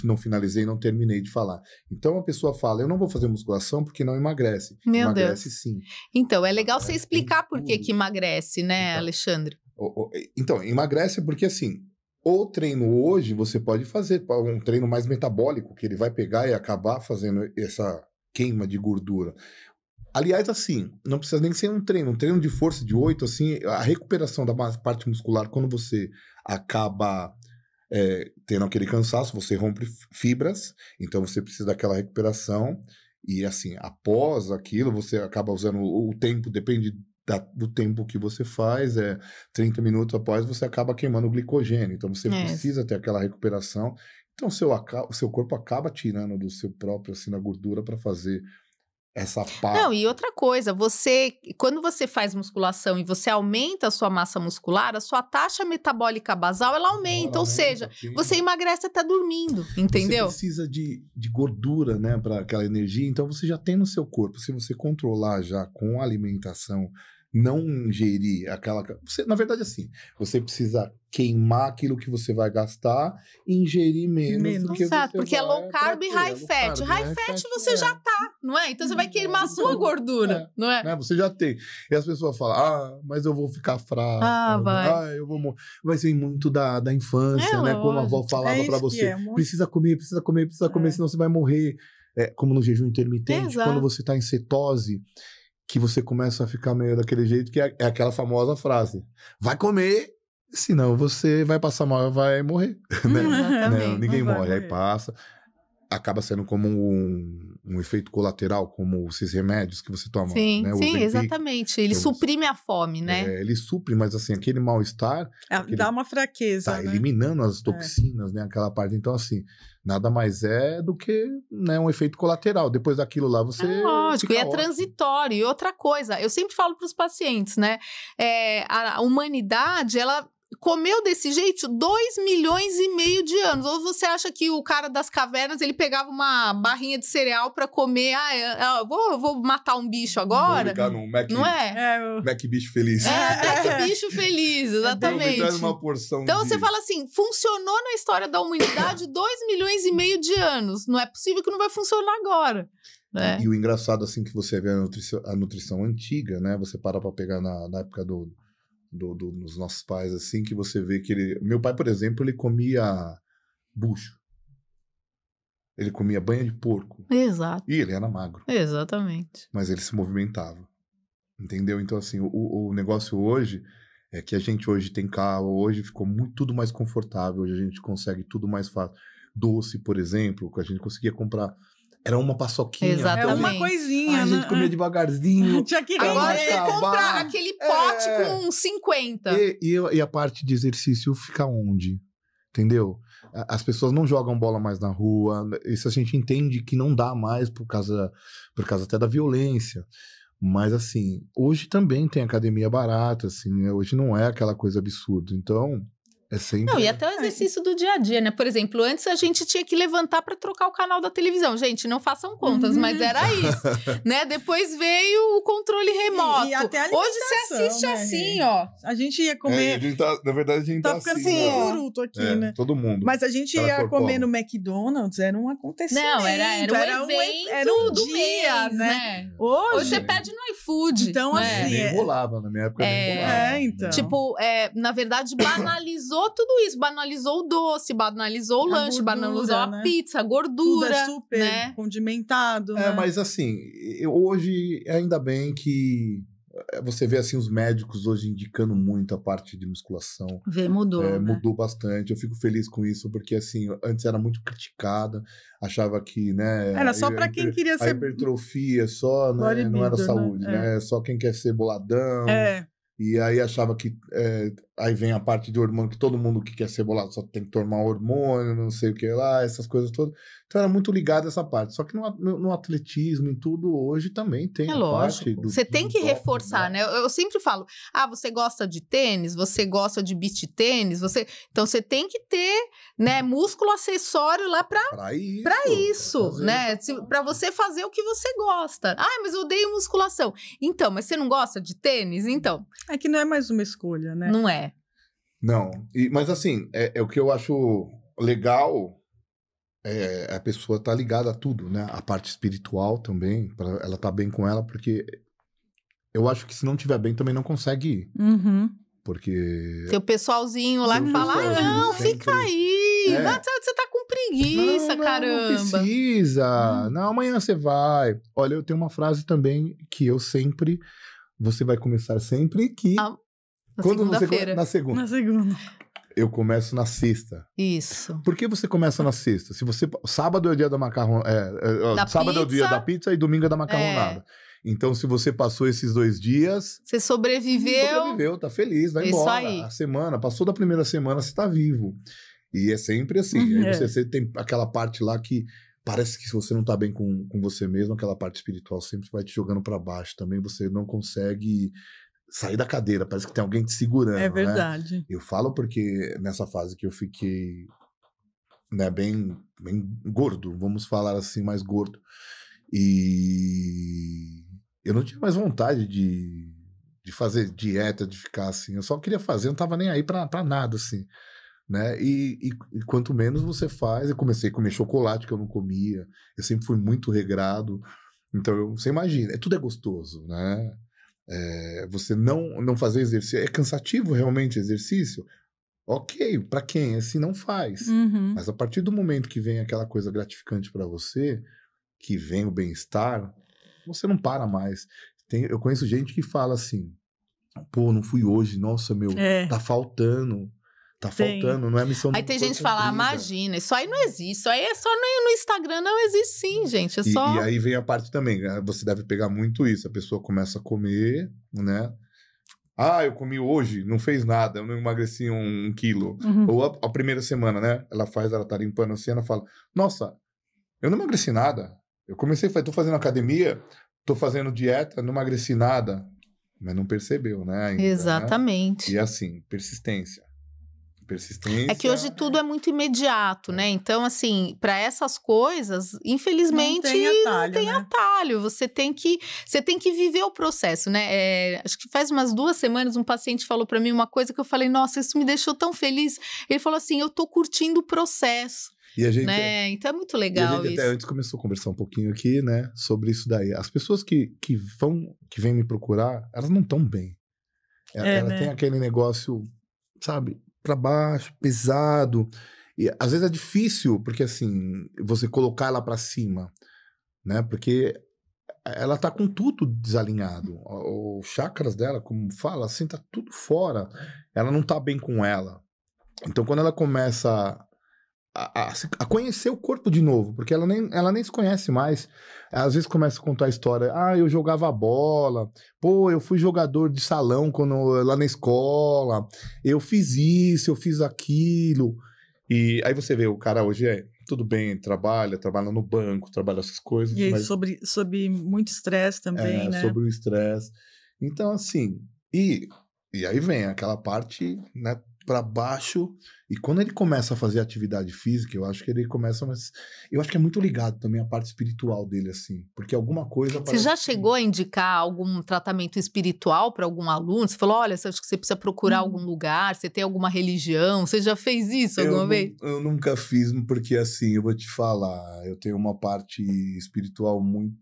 não finalizei, não terminei de falar. Então a pessoa fala, eu não vou fazer musculação porque não emagrece. Emagrece sim. Então, é legal você explicar por que emagrece, né, então, Alexandre? Então, emagrece porque assim, o treino hoje você pode fazer um treino mais metabólico, que ele vai pegar e acabar fazendo essa queima de gordura. Aliás, assim, não precisa nem ser um treino de força de 8, assim, a recuperação da parte muscular, quando você acaba tendo aquele cansaço, você rompe fibras, então você precisa daquela recuperação, e assim, após aquilo, você acaba usando o tempo, depende do tempo que você faz, 30 minutos após, você acaba queimando o glicogênio. Então, você precisa ter aquela recuperação. Então, o seu corpo acaba tirando do seu próprio, assim, na gordura para fazer essa parte. Não, e outra coisa, quando você faz musculação e você aumenta a sua massa muscular, a sua taxa metabólica basal, ela aumenta, ou seja, você emagrece até dormindo, entendeu? Você precisa de gordura, né, para aquela energia, então você já tem no seu corpo. Se você controlar já com a alimentação, não ingerir aquela... na verdade, assim, você precisa queimar aquilo que você vai gastar e ingerir menos do que Exato, você porque é low carb e high fat. High fat você já tá, não é? Então você vai queimar a sua gordura, não é? Você já tem. E as pessoas falam, mas eu vou ficar fraco. Vai. Eu vou... Vai ser muito da infância, né? Como a avó falava pra você. Precisa comer, senão você vai morrer. Como no jejum intermitente, quando você tá em cetose, que você começa a ficar meio daquele jeito, que é aquela famosa frase, vai comer, senão você vai passar mal e vai morrer. Né? Ninguém morre, aí passa. Acaba sendo como um efeito colateral, como esses remédios que você toma. Sim, né? sim, exatamente. Ele suprime a fome, né? Ele supre, mas assim, aquele mal-estar... dá uma fraqueza, tá eliminando as toxinas, né? Aquela parte. Então, assim, nada mais é do que, né, um efeito colateral. Depois daquilo lá, você... lógico, e transitório. E outra coisa, eu sempre falo para os pacientes, né? A humanidade, ela... comeu desse jeito 2,5 milhões de anos. Ou você acha que o cara das cavernas, ele pegava uma barrinha de cereal pra comer, vou matar um bicho agora? Vou ligar no Mac, não é? Mac bicho feliz. Mac bicho feliz, exatamente. Uma porção então você fala assim, funcionou na história da humanidade 2,5 milhões de anos. Não é possível que não vai funcionar agora. E o engraçado, assim, que você vê a nutrição antiga, né? Você para pra pegar na época dos nossos pais, assim, que você vê que meu pai, por exemplo, ele comia bucho. Ele comia banha de porco. Exato. E ele era magro. Exatamente. Mas ele se movimentava. Entendeu? Então, assim, o negócio hoje é que a gente hoje tem carro, hoje ficou tudo mais confortável, hoje a gente consegue tudo mais fácil. Doce, por exemplo, que a gente conseguia comprar. Era uma paçoquinha. Exatamente. Uma coisinha, a gente comia devagarzinho. Tinha que agora você comprar aquele pote com 50. E a parte de exercício fica onde? Entendeu? As pessoas não jogam bola mais na rua. Isso a gente entende que não dá mais por causa até da violência. Mas, assim, hoje também tem academia barata, assim, né? Hoje não é aquela coisa absurda. Então, é sempre... Não, e até o exercício do dia a dia, né? Por exemplo, antes a gente tinha que levantar para trocar o canal da televisão. Gente, não façam contas, mas era isso, né? Depois veio o controle remoto. E até a hoje você assiste, né, assim, ó. A gente ia comer... na verdade, a gente tá ficando assim, bruto aqui, né? Todo mundo. Mas a gente ia comer no McDonald's, era um acontecimento. Não, era um evento era um do dia, mês, né? Hoje você pede no iFood. Então, né? assim... Nem rolava, na minha época nem rolava. Então. Tipo, na verdade, banalizou tudo isso. Banalizou o doce, banalizou o lanche, banalizou a pizza, a gordura. Tudo é super condimentado. Né? Mas assim, hoje, ainda bem que você vê assim os médicos hoje indicando muito a parte de musculação. Mudou, né? Mudou bastante. Eu fico feliz com isso, porque assim, antes era muito criticada, achava que, né... Era só pra quem queria ser... A hipertrofia só, né, não era saúde, né? Só quem quer ser boladão. E aí achava que... aí vem a parte de hormônio, que todo mundo que quer ser bolado só tem que tomar hormônio, não sei o que lá, essas coisas todas. Então era muito ligado a essa parte. Só que no atletismo, em tudo, hoje também tem a lógico. parte você tem que reforçar, né? Eu sempre falo, você gosta de tênis, você gosta de beach tênis, então você tem que ter, né, músculo acessório lá pra isso, né? Pra você fazer o que você gosta. Mas eu odeio musculação. Então, mas você não gosta de tênis? Então... É que não é mais uma escolha, né? Não é. Não. Mas assim, o que eu acho legal a pessoa tá ligada a tudo, né? A parte espiritual também, pra ela tá bem com ela, porque eu acho que se não tiver bem também não consegue ir. Uhum. Porque... Tem o pessoalzinho lá que fala, não, sempre... fica aí, você tá com preguiça, caramba. Não precisa, não, amanhã você vai. Olha, eu tenho uma frase também que eu sempre... Você vai começar sempre que... Na segunda-feira. Na segunda. Eu começo na sexta. Isso. Por que você começa na sexta? Se você... Sábado é o dia da macarronada. Sábado é o dia da pizza e domingo é da macarronada. Então, se você passou esses 2 dias... Você sobreviveu. Sobreviveu, tá feliz, vai embora. Aí. A semana, passou da primeira semana, você tá vivo. E é sempre assim. Aí você tem aquela parte lá que... Parece que se você não tá bem com você mesmo, aquela parte espiritual sempre vai te jogando para baixo. Também você não consegue sair da cadeira, parece que tem alguém te segurando. É verdade. Né? Eu falo porque nessa fase que eu fiquei, né, bem gordo, vamos falar assim, mais gordo. E eu não tinha mais vontade de fazer dieta, de ficar assim. Eu só queria fazer, não tava nem aí pra nada, assim. Né? E quanto menos você faz, eu comecei a comer chocolate que eu não comia, eu sempre fui muito regrado, então você imagina, tudo é gostoso, né? Você não fazer exercício, é cansativo realmente exercício? Ok, pra quem? Assim não faz, mas a partir do momento que vem aquela coisa gratificante pra você, que vem o bem-estar, você não para mais. Eu conheço gente que fala assim, pô, não fui hoje, nossa, tá faltando. Tá faltando, não é missão. Aí tem gente que fala, imagina, isso aí não existe, isso aí é só no Instagram, não existe sim, gente, é só... E aí vem a parte também, você deve pegar muito isso, a pessoa começa a comer, né? Eu comi hoje, não fez nada, eu não emagreci 1 quilo. Ou a primeira semana, né? Ela tá limpando assim, ela fala, nossa, eu não emagreci nada, eu tô fazendo academia, tô fazendo dieta, não emagreci nada, mas não percebeu, né? Ainda, exatamente. Né? E assim, persistência. persistência. É que hoje tudo é muito imediato, né? Então, assim, para essas coisas, infelizmente, não tem atalho. Você tem que viver o processo, né? Acho que faz umas 2 semanas um paciente falou para mim uma coisa que eu falei, nossa, isso me deixou tão feliz. Ele falou assim, eu tô curtindo o processo. E a gente, né? Então é muito legal isso. Até antes começou a conversar um pouquinho aqui, né? Sobre isso daí. As pessoas que vêm me procurar, elas não estão bem. Ela tem aquele negócio, sabe, para baixo, pesado. E às vezes é difícil, porque assim, você colocar ela para cima, né? Porque ela tá com tudo desalinhado. Os chakras dela, como fala, assim, tá tudo fora. Ela não tá bem com ela. Então, quando ela começa a conhecer o corpo de novo, porque ela nem se conhece mais. Às vezes começa a contar a história, eu jogava bola, pô, eu fui jogador de salão lá na escola, eu fiz isso, eu fiz aquilo, e aí você vê, o cara hoje tudo bem, trabalha no banco, trabalha essas coisas. E mas sobre muito estresse também, né? Sobre o estresse. Então, assim, e aí vem aquela parte, né, para baixo, e quando ele começa a fazer atividade física, eu acho que ele começa, mas eu acho que é muito ligado também à parte espiritual dele, assim, porque alguma coisa... Você já chegou a indicar algum tratamento espiritual para algum aluno? Você falou, olha, acho que você precisa procurar algum lugar, você tem alguma religião, você já fez isso alguma vez? Eu nunca fiz, porque assim, eu vou te falar, eu tenho uma parte espiritual muito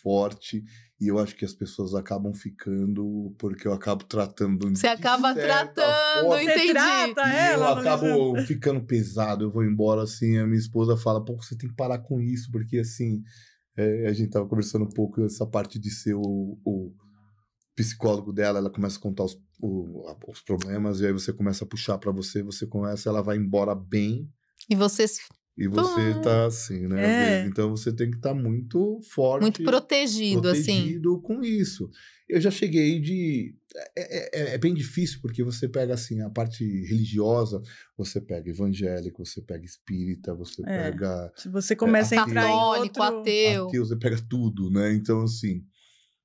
forte, e eu acho que as pessoas acabam ficando porque eu acabo tratando. Você acaba tratando, forma, entendi. Você trata ela, eu acabo ficando pesado, eu vou embora assim, a minha esposa fala, pô, você tem que parar com isso, porque assim, a gente tava conversando um pouco, essa parte de ser o psicólogo dela, ela começa a contar os problemas, e aí você começa a puxar pra você começa, ela vai embora bem. E você tá assim, né? Então você tem que estar muito forte. Muito protegido assim. Com isso. Eu já cheguei de... É bem difícil, porque você pega, assim, a parte religiosa, você pega evangélico, você pega espírita, você pega... Se você começa a entrar católico, ateu, você pega tudo, né? Então, assim,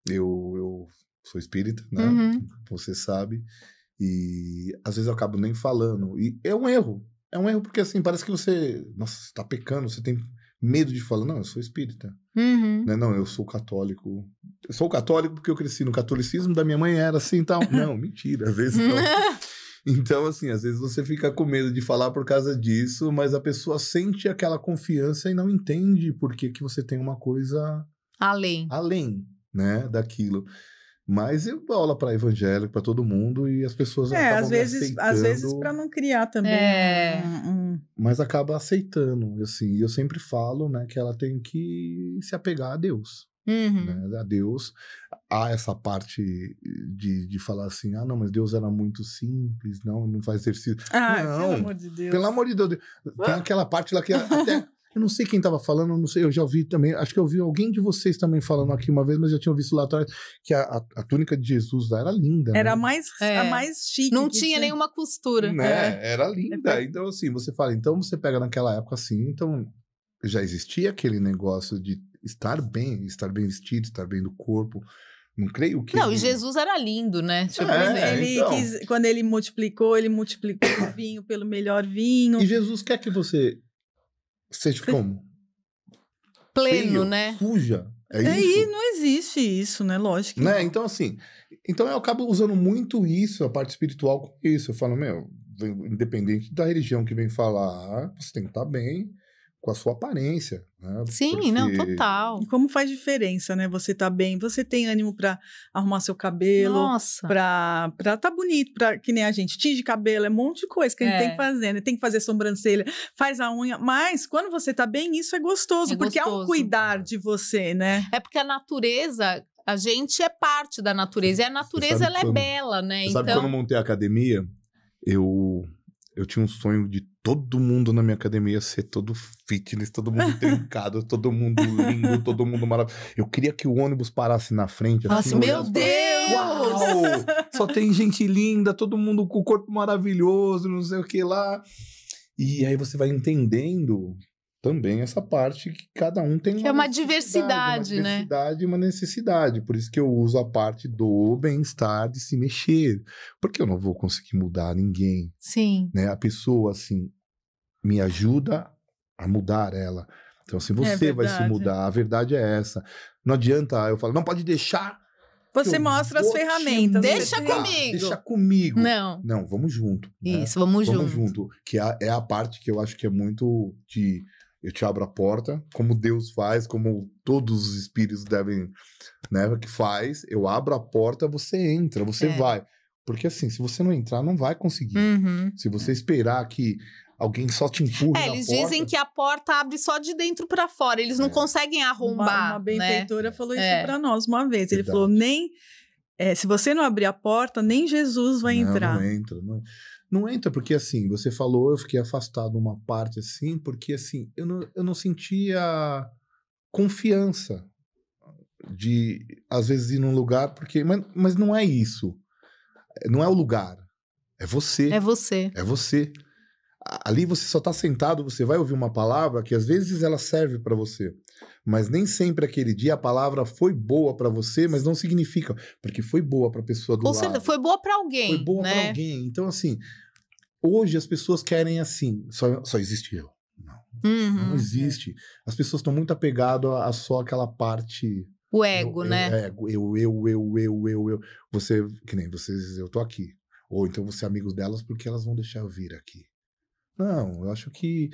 eu sou espírita, né? Você sabe. E às vezes eu acabo nem falando. E é um erro. É um erro porque, assim, parece que você tá pecando, você tem medo de falar, não, eu sou espírita. Né? Não, eu sou católico. Eu sou católico porque eu cresci no catolicismo, da minha mãe era assim e tal. Não, mentira, às vezes não. Então, assim, às vezes você fica com medo de falar por causa disso, mas a pessoa sente aquela confiança e não entende por que você tem uma coisa... Além, né, daquilo. Mas eu dou aula para evangélico, para todo mundo, e as pessoas acabam às vezes para não criar também. Mas acaba aceitando, assim. E eu sempre falo, né, que ela tem que se apegar a Deus. Né, a Deus. Há essa parte de falar assim, não, mas Deus era muito simples, não faz exercício. Não, pelo amor de Deus. Pelo amor de Deus. Tem aquela parte lá que até... Eu não sei quem estava falando, eu não sei, eu já ouvi também, acho que eu ouvi alguém de vocês também falando aqui uma vez, mas já tinha visto lá atrás, que a túnica de Jesus lá era linda. Era né? a mais chique. Não tinha nenhuma costura. Né? Era linda. Então, assim, você fala, então você pega naquela época assim, então já existia aquele negócio de estar bem vestido, estar bem do corpo. Não creio que... Não, e Jesus era lindo, né? Quando ele multiplicou o vinho pelo melhor vinho. E Jesus quer que você seja como? Pleno, feio, né? Suja. É isso. E não existe isso, né? Lógico. Né? Então, assim... Então, eu acabo usando muito isso, a parte espiritual, com isso. Eu falo, independente da religião que vem falar, você tem que estar bem com a sua aparência. Né? Sim, porque... não, total. E como faz diferença, né? Você tá bem, você tem ânimo pra arrumar seu cabelo. Nossa. Pra tá bonito, que nem a gente tinge cabelo, é um monte de coisa que a gente tem que fazer, né? Tem que fazer sobrancelha, faz a unha, mas quando você tá bem, isso é gostoso, porque é um cuidar de você, né? É porque a natureza, a gente é parte da natureza, e a natureza, ela é bela, né? Então... Sabe quando eu montei a academia, eu tinha um sonho de todo mundo na minha academia ser todo fitness, todo mundo trincado, todo mundo lindo, todo mundo maravilhoso. Eu queria que o ônibus parasse na frente. Nossa, assim, meu Deus! Uau! Só tem gente linda, todo mundo com o corpo maravilhoso, não sei o que lá. E aí você vai entendendo também essa parte que cada um tem que é uma diversidade, né? E uma necessidade. Por isso que eu uso a parte do bem-estar de se mexer. Porque eu não vou conseguir mudar ninguém. Sim. Né? A pessoa, assim, me ajuda a mudar ela. Então, assim, você vai se mudar. A verdade é essa. Não adianta eu falar, não pode deixar. Você mostra as ferramentas. Deixa comigo. Deixa comigo. Não, vamos junto. Né? Isso, vamos junto. Que é a parte que eu acho que é muito de... Eu te abro a porta, como Deus faz, como todos os espíritos devem, né, que faz. Eu abro a porta, você entra, você vai. Porque assim, se você não entrar, não vai conseguir. Se você esperar que alguém só te empurre na eles porta... dizem que a porta abre só de dentro para fora. Eles não conseguem arrombar, Uma benfeitora falou isso para nós uma vez. Verdade. Ele falou, se você não abrir a porta, nem Jesus vai entrar. Não entra, não entra, porque assim, você falou, eu fiquei afastado uma parte assim, porque assim, eu não sentia confiança de, às vezes, ir num lugar, porque, mas não é isso. Não é o lugar, é você. É você. É você. Ali você só tá sentado, você vai ouvir uma palavra que às vezes ela serve para você, mas nem sempre aquele dia a palavra foi boa para você, mas não significa, porque foi boa para a pessoa do lado. Certeza, foi boa para alguém. Foi boa para alguém. Então, assim, hoje as pessoas querem assim, só existe eu. Não existe. As pessoas estão muito apegadas a só aquela parte... O ego, né? Eu. Você, que nem vocês, eu tô aqui. Ou então você é amigo delas porque elas vão deixar eu vir aqui. Não, eu acho que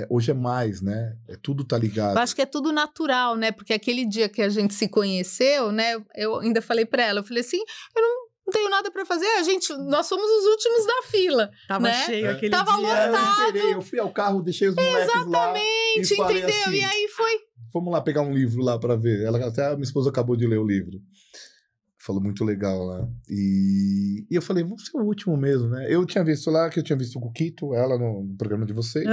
hoje é mais, né? Tudo tá ligado. Eu acho que é tudo natural, né? Porque aquele dia que a gente se conheceu, né? Eu ainda falei pra ela, eu falei assim, eu não tenho nada pra fazer, nós somos os últimos da fila. Tava né? cheio aquele Tava dia. lotado. Eu fui ao carro, deixei os moleques lá. Exatamente, entendeu? Assim, e aí foi... Vamos lá pegar um livro lá pra ver. Até a minha esposa acabou de ler o livro. Falou muito legal lá. E eu falei, vamos ser o último mesmo, né? Eu tinha visto lá, que eu tinha visto o Kukito, ela no programa de vocês.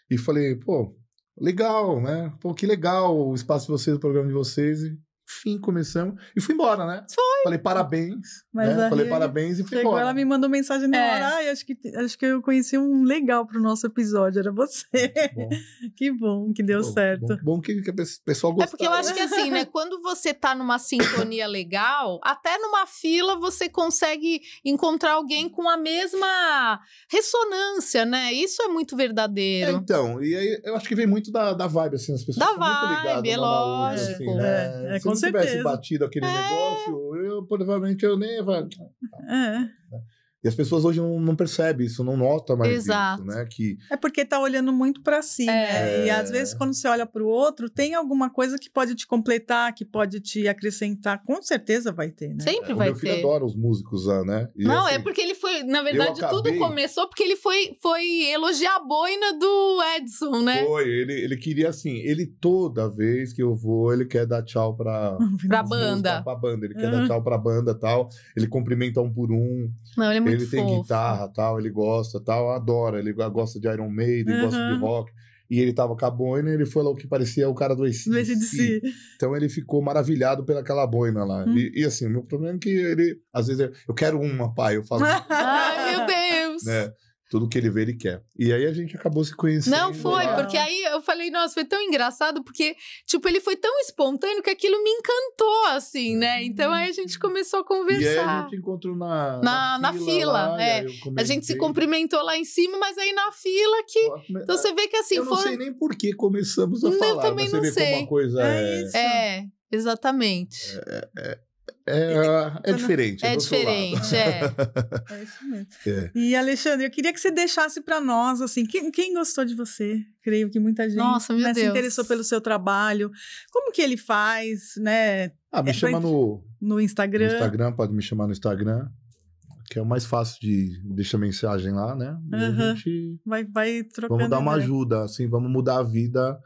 E falei, pô, legal, né? Pô, que legal o espaço de vocês, o programa de vocês. E, enfim, começamos. E fui embora, né? Falei, parabéns. Né? Falei, parabéns e fui embora. Ela me mandou mensagem na hora. Ai, acho que eu conheci um legal pro nosso episódio, era você. Bom. Que bom que deu certo. Bom que o pessoal gostou. É porque eu acho que assim, né? Quando você tá numa sintonia legal, até numa fila você consegue encontrar alguém com a mesma ressonância, né? Isso é muito verdadeiro. Então, e aí eu acho que vem muito da vibe, assim, as pessoas da são muito ligadas. É lógico. Assim, né? Com Se não tivesse certeza. batido aquele negócio, provavelmente eu nem ia... E as pessoas hoje não percebem isso, não notam mais isso, né? É porque tá olhando muito para si, né? E às vezes quando você olha para o outro, tem alguma coisa que pode te completar, que pode te acrescentar. Com certeza vai ter, né? Sempre vai ter. Meu filho adora os músicos, né? E não, assim, é porque ele foi... Na verdade, tudo começou porque ele foi elogiar a boina do Edson, né? Foi, ele queria assim, ele toda vez que eu vou, ele quer dar tchau pra banda. Pra banda, ele quer dar tchau pra banda e tal, ele cumprimenta um por um. Não, ele é muito Ele tem fofo. guitarra, tal, ele gosta, tal, adora, ele gosta de Iron Maiden, gosta de rock. E ele tava com a boina e ele foi lá o que parecia o cara do AC/DC. Então ele ficou maravilhado pelaquela boina lá. E assim, o meu problema é que ele, às vezes, eu quero uma, pai, eu falo... Ai, meu Deus! Né? Tudo que ele vê, ele quer. E aí a gente acabou se conhecendo. Não foi, porque aí eu falei, nossa, foi tão engraçado, porque, tipo, ele foi tão espontâneo que aquilo me encantou, assim, né? Então aí a gente começou a conversar. E aí a gente encontrou na fila, lá, a gente se cumprimentou lá em cima, mas aí na fila que... Então você vê que assim... Eu não sei nem por que começamos a falar. Eu também não sei. Como uma coisa exatamente. É diferente. É diferente, É isso mesmo. E, Alexandre, eu queria que você deixasse para nós, assim, quem gostou de você? Creio que muita gente se interessou pelo seu trabalho. Como que ele faz, né? Me chama no Instagram. No Instagram, pode me chamar no Instagram, que é o mais fácil de deixar mensagem lá, né? E a gente vai trocando. Vamos dar uma ajuda, assim, vamos mudar a vida.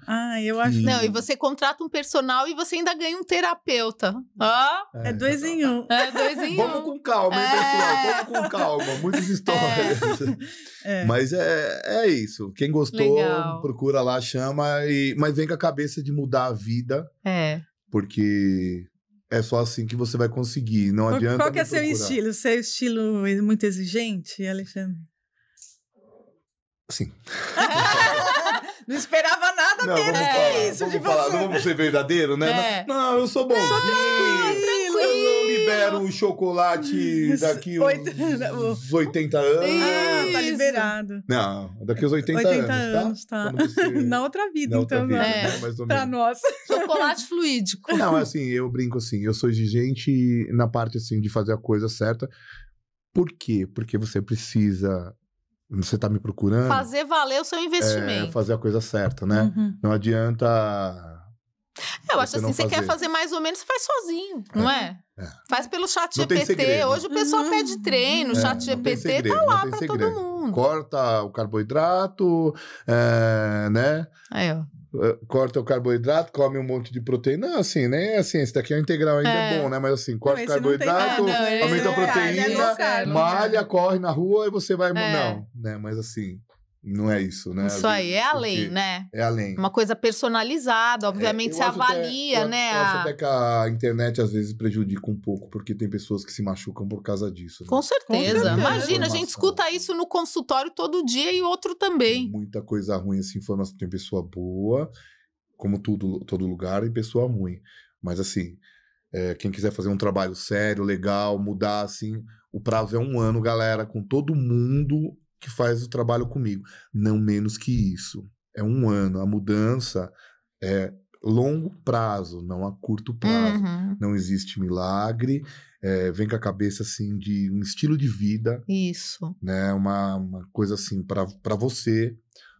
Eu acho. Não, e você contrata um personal e você ainda ganha um terapeuta. É 2 em 1. É 2 em 1. Vamos com calma, hein, pessoal? Vamos com calma. Muitas histórias. Mas é isso. Quem gostou, procura lá, chama. Mas vem com a cabeça de mudar a vida. Porque... É só assim que você vai conseguir, não adianta. Qual que é seu estilo? Seu estilo é muito exigente, Alexandre? Sim. Não esperava nada menos que isso de você. Não vamos ser verdadeiro, né? Não, eu sou bonzinho. Tranquilo. Eu não libero o chocolate daqui uns 80 anos. Tá liberado. Não, daqui uns 80 anos, tá? Na outra vida, então. Né? Pra nós. Chocolate fluídico. Não, assim, eu brinco assim, eu sou exigente na parte, assim, de fazer a coisa certa. Por quê? Porque você precisa... Você tá me procurando... Fazer valer o seu investimento. Fazer a coisa certa, né? Não adianta... Eu acho assim, você quer fazer mais ou menos, você faz sozinho, não é? Faz pelo chat GPT. Hoje o pessoal pede treino, o chat GPT tá lá pra todo mundo. Corta o carboidrato, né? Aí, ó. Corta o carboidrato, come um monte de proteína. Não, assim, nem é assim. Esse daqui é um integral, ainda é bom, né? Mas assim, corta o carboidrato, aumenta a proteína, malha, corre na rua e você vai... Não, né? Mas assim... Não é isso, né? Isso aí é além, né? É além. Uma coisa personalizada, obviamente você avalia, né? Eu acho até que a internet às vezes prejudica um pouco, porque tem pessoas que se machucam por causa disso. Né? Com certeza. Imagina, a gente escuta isso no consultório todo dia e outro também. Tem muita coisa ruim, assim, informação. Tem pessoa boa, como todo lugar, e pessoa ruim. Mas assim, quem quiser fazer um trabalho sério, legal, mudar, assim, o prazo é 1 ano, galera, com todo mundo... que faz o trabalho comigo. Não menos que isso. É 1 ano. A mudança é longo prazo, não a curto prazo. Não existe milagre. Vem com a cabeça, assim, de um estilo de vida. Isso. Né? Uma coisa, assim, para você,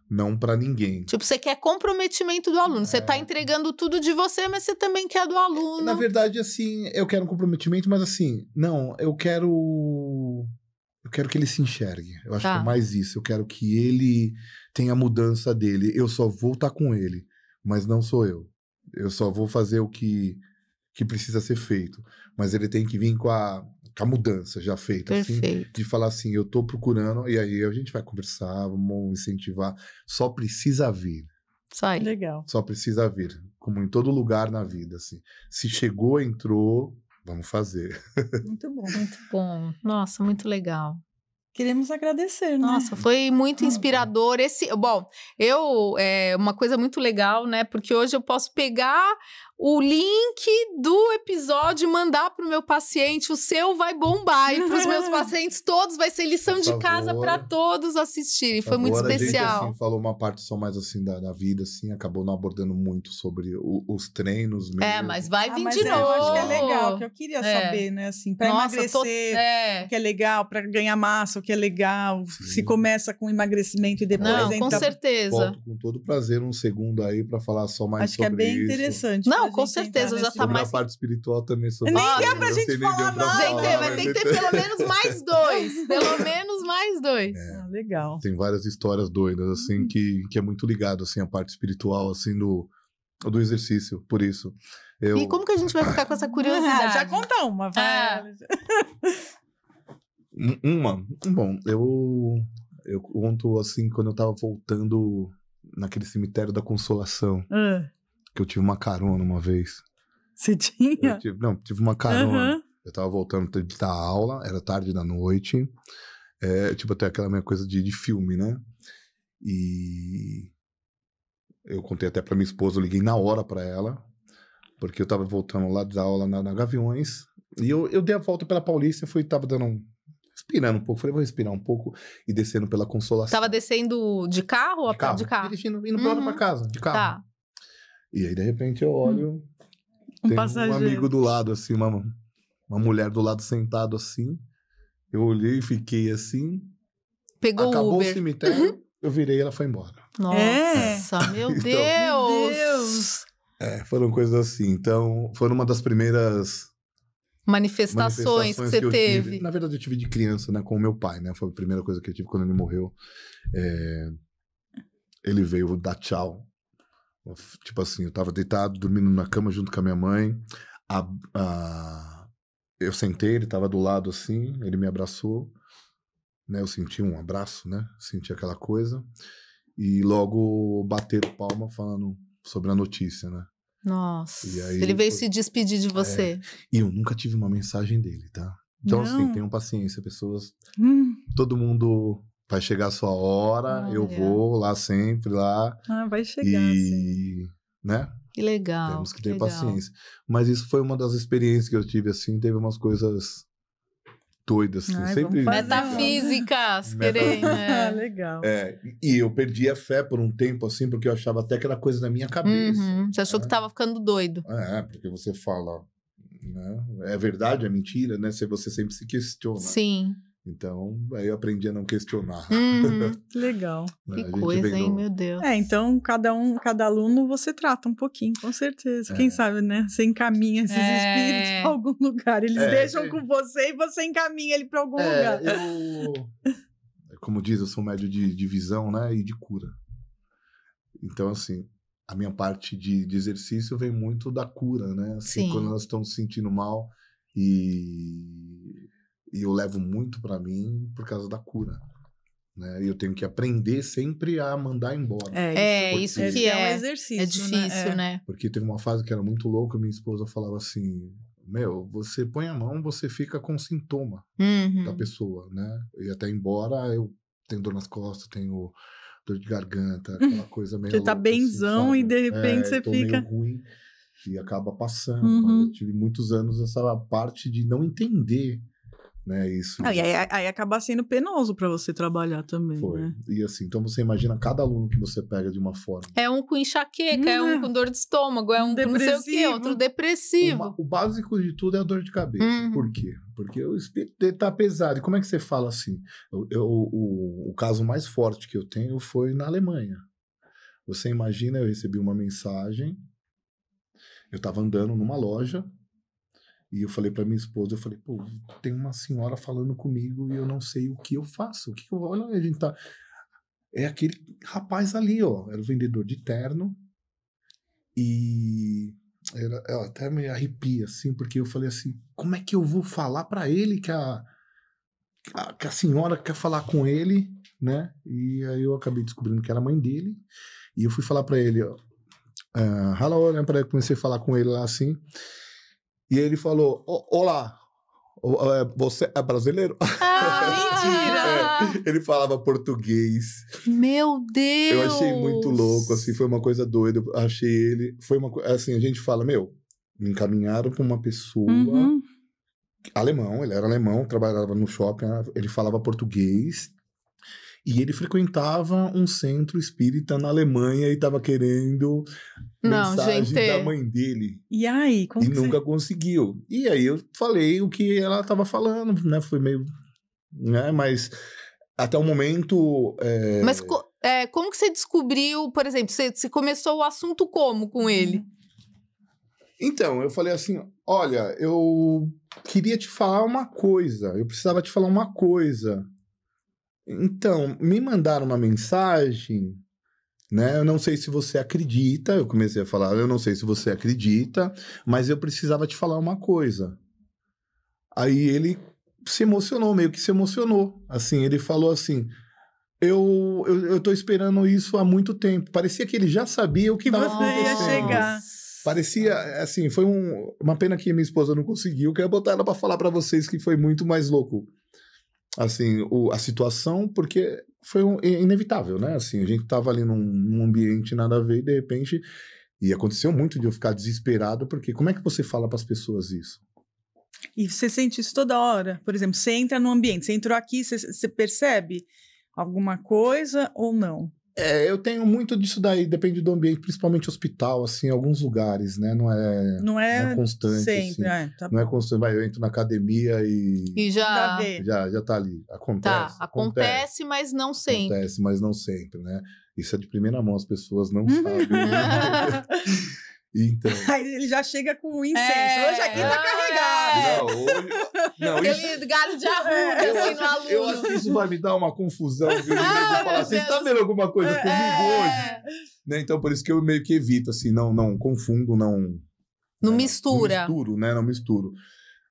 não para ninguém. Tipo, você quer comprometimento do aluno. Você tá entregando tudo de você, mas você também quer do aluno. Na verdade, assim, eu quero um comprometimento, mas assim, não, eu quero que ele se enxergue. Eu acho que é mais isso. Eu quero que ele tenha a mudança dele. Eu só vou estar com ele, mas não sou eu. Eu só vou fazer o que precisa ser feito. Mas ele tem que vir com a mudança já feita. Assim, de falar assim, eu tô procurando, e aí a gente vai conversar, vamos incentivar. Só precisa vir. Isso aí. Legal. Só precisa vir. Como em todo lugar na vida. Assim. Se chegou, entrou... Vamos fazer. Muito bom. Muito bom. Nossa, muito legal. Queremos agradecer, né? Nossa, foi muito inspirador. Uma coisa muito legal, né? Porque hoje eu posso pegar o link do episódio e mandar para o meu paciente. O seu vai bombar. E para os meus pacientes todos vai ser lição de casa para todos assistirem. Foi muito especial. A gente, assim, falou uma parte só mais assim da vida, assim, acabou não abordando muito sobre os treinos mesmo. Mas vai vir de novo. Eu acho que é legal, que eu queria saber, né? Assim, para emagrecer, o que é legal, para ganhar massa, o que é legal. Sim. Se começa com emagrecimento e depois entra... com certeza. Volto com todo prazer um segundo aí para falar só mais sobre isso. Acho que é bem interessante. Não, com certeza, já tá mais... a parte espiritual também sobre nem deu pra gente falar nada. Gente, vai ter que ter pelo menos mais 2. Pelo menos mais 2. Legal. Tem várias histórias doidas, assim, que é muito ligado, assim, a parte espiritual, assim, do exercício, por isso. E como que a gente vai ficar com essa curiosidade? Já conta uma, vai. Bom, eu conto, assim, quando eu tava voltando naquele cemitério da Consolação. Que eu tive uma carona uma vez. Você tinha? Tive uma carona. Eu tava voltando da aula, era tarde da noite. Tipo, até aquela minha coisa de filme, né? E eu contei até pra minha esposa, eu liguei na hora pra ela, porque eu tava voltando lá da aula na Gaviões. E eu dei a volta pela Paulista, tava respirando um pouco. Falei, vou respirar um pouco e descendo pela Consolação. Tava descendo de carro ou de carro? Dirigindo, indo pra casa, de carro. Tá. E aí, de repente, eu olho, tem um amigo do lado, assim, uma mulher do lado sentado, assim. Eu olhei e fiquei assim. Pegou acabou o Uber. O cemitério, eu virei e ela foi embora. Nossa, meu Então, Deus! Foram coisas assim. Então, foram uma das primeiras... Manifestações que você teve. Na verdade, eu tive de criança, né, com o meu pai, né? Foi a primeira coisa que eu tive quando ele morreu. Ele veio dar tchau. Tipo assim, eu tava deitado, dormindo na cama junto com a minha mãe. Eu sentei, ele tava do lado assim, ele me abraçou. Né, eu senti um abraço, né? Senti aquela coisa. E logo bateram palma falando sobre a notícia, né? Nossa, e aí, ele veio se despedir de você. E eu nunca tive uma mensagem dele, tá? Então, assim, tenham paciência, pessoas. Todo mundo vai chegar a sua hora, eu vou lá sempre, lá. Vai chegar, sim. Né? Que legal. Temos que ter paciência. Mas isso foi uma das experiências que eu tive, assim, teve umas coisas doidas, assim. Sempre... Metafísicas, querendo. Legal. E eu perdi a fé por um tempo, assim, porque eu achava até que era coisa da minha cabeça. Você achou que tava ficando doido. Porque você fala, né? É verdade, é mentira, né? Você sempre se questiona. Sim. Então, aí eu aprendi a não questionar. Legal. Que coisa, hein, meu Deus. Então, cada aluno você trata um pouquinho, com certeza. Quem sabe, né? Você encaminha esses espíritos para algum lugar. Eles deixam com você e você encaminha ele para algum lugar. Como diz, eu sou médio de visão, né? E de cura. Então, assim, a minha parte de exercício vem muito da cura, né? Assim, quando nós estamos se sentindo mal e eu levo muito para mim por causa da cura, né? E eu tenho que aprender sempre a mandar embora. Isso que é um exercício. É difícil, né? Porque teve uma fase que era muito louca, minha esposa falava assim, você põe a mão, você fica com sintoma da pessoa, né? E até embora eu tenho dor nas costas, tenho dor de garganta, aquela coisa meio Você tá benzão assim, e de repente você fica... meio ruim e acaba passando. Mas eu tive muitos anos essa parte de não entender, né, isso. E aí acaba sendo penoso para você trabalhar também. Foi. Né? E assim, então você imagina cada aluno que você pega de uma forma. É um com enxaqueca, é um com dor de estômago, é um com não sei o quê, outro depressivo. O básico de tudo é a dor de cabeça. Por quê? Porque o espírito dele tá pesado. E como é que você fala assim? O caso mais forte que eu tenho foi na Alemanha. Você imagina, eu recebi uma mensagem, eu tava andando numa loja, e eu falei pra minha esposa, tem uma senhora falando comigo e eu não sei o que eu faço. Olha, a gente tá... É aquele rapaz ali, ó. Era o vendedor de terno. E... eu até me arrepia, assim, porque eu falei assim, como é que eu vou falar pra ele que a senhora quer falar com ele, né? E aí eu acabei descobrindo que era a mãe dele. E eu fui falar pra ele, ó. Hello, né? Comecei a falar com ele lá, assim. E ele falou, olá, você é brasileiro? Mentira! Ele falava português. Meu Deus! Eu achei muito louco, assim, foi uma coisa doida. Eu achei ele, foi uma coisa, assim, a gente fala, me encaminharam para uma pessoa alemão, ele era alemão, trabalhava no shopping, ele falava português. E ele frequentava um centro espírita na Alemanha e estava querendo mensagem da mãe dele. E aí? E nunca conseguiu. E aí eu falei o que ela estava falando, né? Foi meio... né? Mas até o momento... Mas como que você descobriu, por exemplo, você começou o assunto como com ele? Então, eu falei assim, olha, eu queria te falar uma coisa, eu precisava te falar uma coisa. Então, me mandaram uma mensagem, né? Eu não sei se você acredita, eu comecei a falar, eu não sei se você acredita, mas eu precisava te falar uma coisa. Aí ele se emocionou, meio que se emocionou. Assim, ele falou assim, eu tô esperando isso há muito tempo. Parecia que ele já sabia o que estava acontecendo. Ia chegar. Parecia, assim, foi uma pena que minha esposa não conseguiu, que eu ia botar ela para falar para vocês que foi muito mais louco. Assim, a situação, porque foi inevitável, né? Assim, a gente tava ali num ambiente nada a ver e de repente... E aconteceu muito de eu ficar desesperado, porque como é que você fala para as pessoas isso? E você sente isso toda hora? Por exemplo, você entra no ambiente, você entrou aqui, você percebe alguma coisa ou não? Eu tenho muito disso daí, depende do ambiente, principalmente hospital, assim, alguns lugares, né? Não é constante. Sempre, assim. Tá não é constante. Eu entro na academia e já tá ali. Acontece. Acontece, mas não sempre. Acontece, mas não sempre, né? Isso é de primeira mão, as pessoas não sabem. Então... Aí ele já chega com o incenso. Hoje aqui tá carregado. Não, aquele galho de arruda, assim, no aluno. Eu acho que isso vai me dar uma confusão. Falar, você está vendo alguma coisa comigo hoje? Né? Então, por isso que eu meio que evito, assim, não confundo, não mistura. Não misturo, né? Não misturo.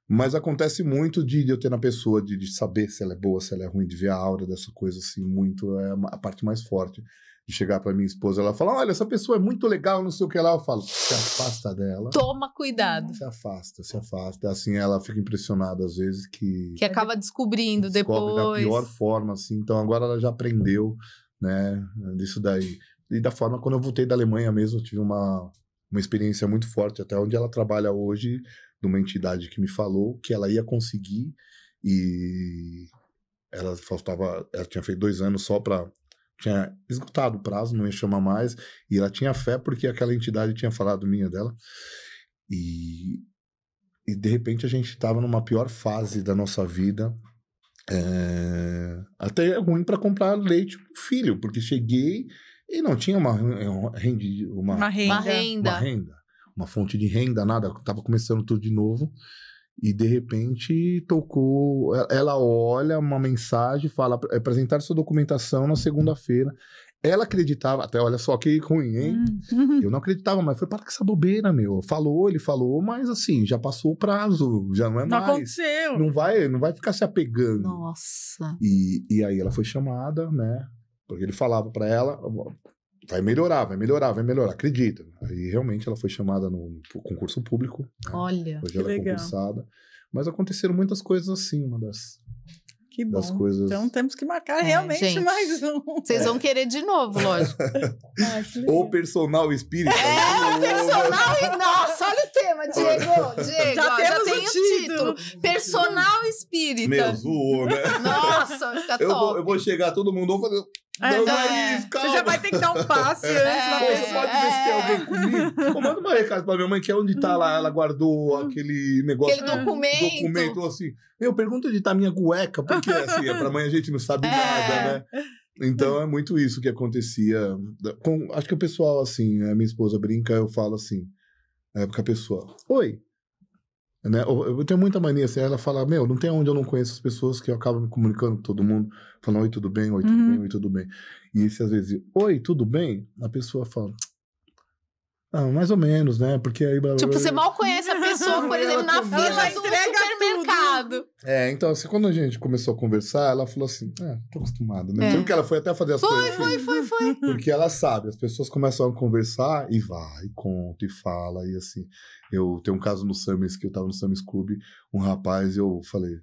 Mas acontece muito de eu ter na pessoa, de saber se ela é boa, se ela é ruim, de ver a aura dessa coisa, assim, muito, é a parte mais forte. de chegar pra minha esposa, ela fala, olha, essa pessoa é muito legal, não sei o que lá. Eu falo, se afasta dela. Toma cuidado. Se afasta. Assim, ela fica impressionada às vezes que acaba descobrindo descobre depois. da pior forma, assim. Então agora ela já aprendeu, né, disso daí. E da forma, quando eu voltei da Alemanha mesmo, eu tive uma experiência muito forte, até onde ela trabalha hoje, numa entidade que me falou que ela ia conseguir, e ela tinha feito 2 anos só tinha esgotado o prazo, não ia chamar mais, e ela tinha fé porque aquela entidade tinha falado dela, e de repente a gente estava numa pior fase da nossa vida, até é ruim para comprar leite pro filho, porque cheguei e não tinha uma fonte de renda, nada, tava começando tudo de novo. E de repente tocou, ela olha uma mensagem, fala, apresentar sua documentação na segunda-feira. Ela acreditava, até olha só que ruim, hein? Eu não acreditava, mas foi para que essa bobeira, meu. Ele falou, mas assim, já passou o prazo, já não é mais. Não aconteceu. Não vai ficar se apegando. Nossa. E aí ela foi chamada, né? Porque ele falava para ela, vai melhorar, acredita. Aí realmente ela foi chamada no concurso público. Né? Olha, hoje ela é concursada. Mas aconteceram muitas coisas assim, uma das coisas. Então temos que marcar realmente gente, mais um. Vocês vão querer de novo, lógico. Ou personal espírita. Personal. Nossa, olha o tema, Diego. Já tem o título. Personal espírita. Meu, zoou, né? Nossa, fica top. Eu vou chegar, todo mundo vai fazer. Não, isso, calma. Você já vai ter que dar um passe antes da pessoa. Você pode ver se tem alguém comigo. Manda uma recado pra minha mãe, que é onde tá lá. Ela guardou aquele negócio. Aquele documento. Assim. Pergunta onde tá minha cueca, porque assim, pra mãe a gente não sabe nada, né? Então é muito isso que acontecia. Acho que o pessoal, assim, a minha esposa brinca, eu falo assim, porque a pessoa, oi. Né? Eu tenho muita mania, assim, ela fala, não tem onde eu não conheço as pessoas, que eu acabo me comunicando com todo mundo, falando, oi, tudo bem, oi, tudo bem, oi, tudo bem. E se às vezes, oi, tudo bem? A pessoa fala, mais ou menos, né? Porque aí... Tipo, você mal conhece a pessoa, por exemplo, na fila do supermercado. Então, assim, quando a gente começou a conversar, ela falou assim, tô acostumada, né? Porque ela foi até fazer as coisas assim. Foi. Porque ela sabe, as pessoas começam a conversar e vai, conta e fala, e assim... Eu tenho um caso no Summers, que eu tava no Summers Club, um rapaz, eu falei,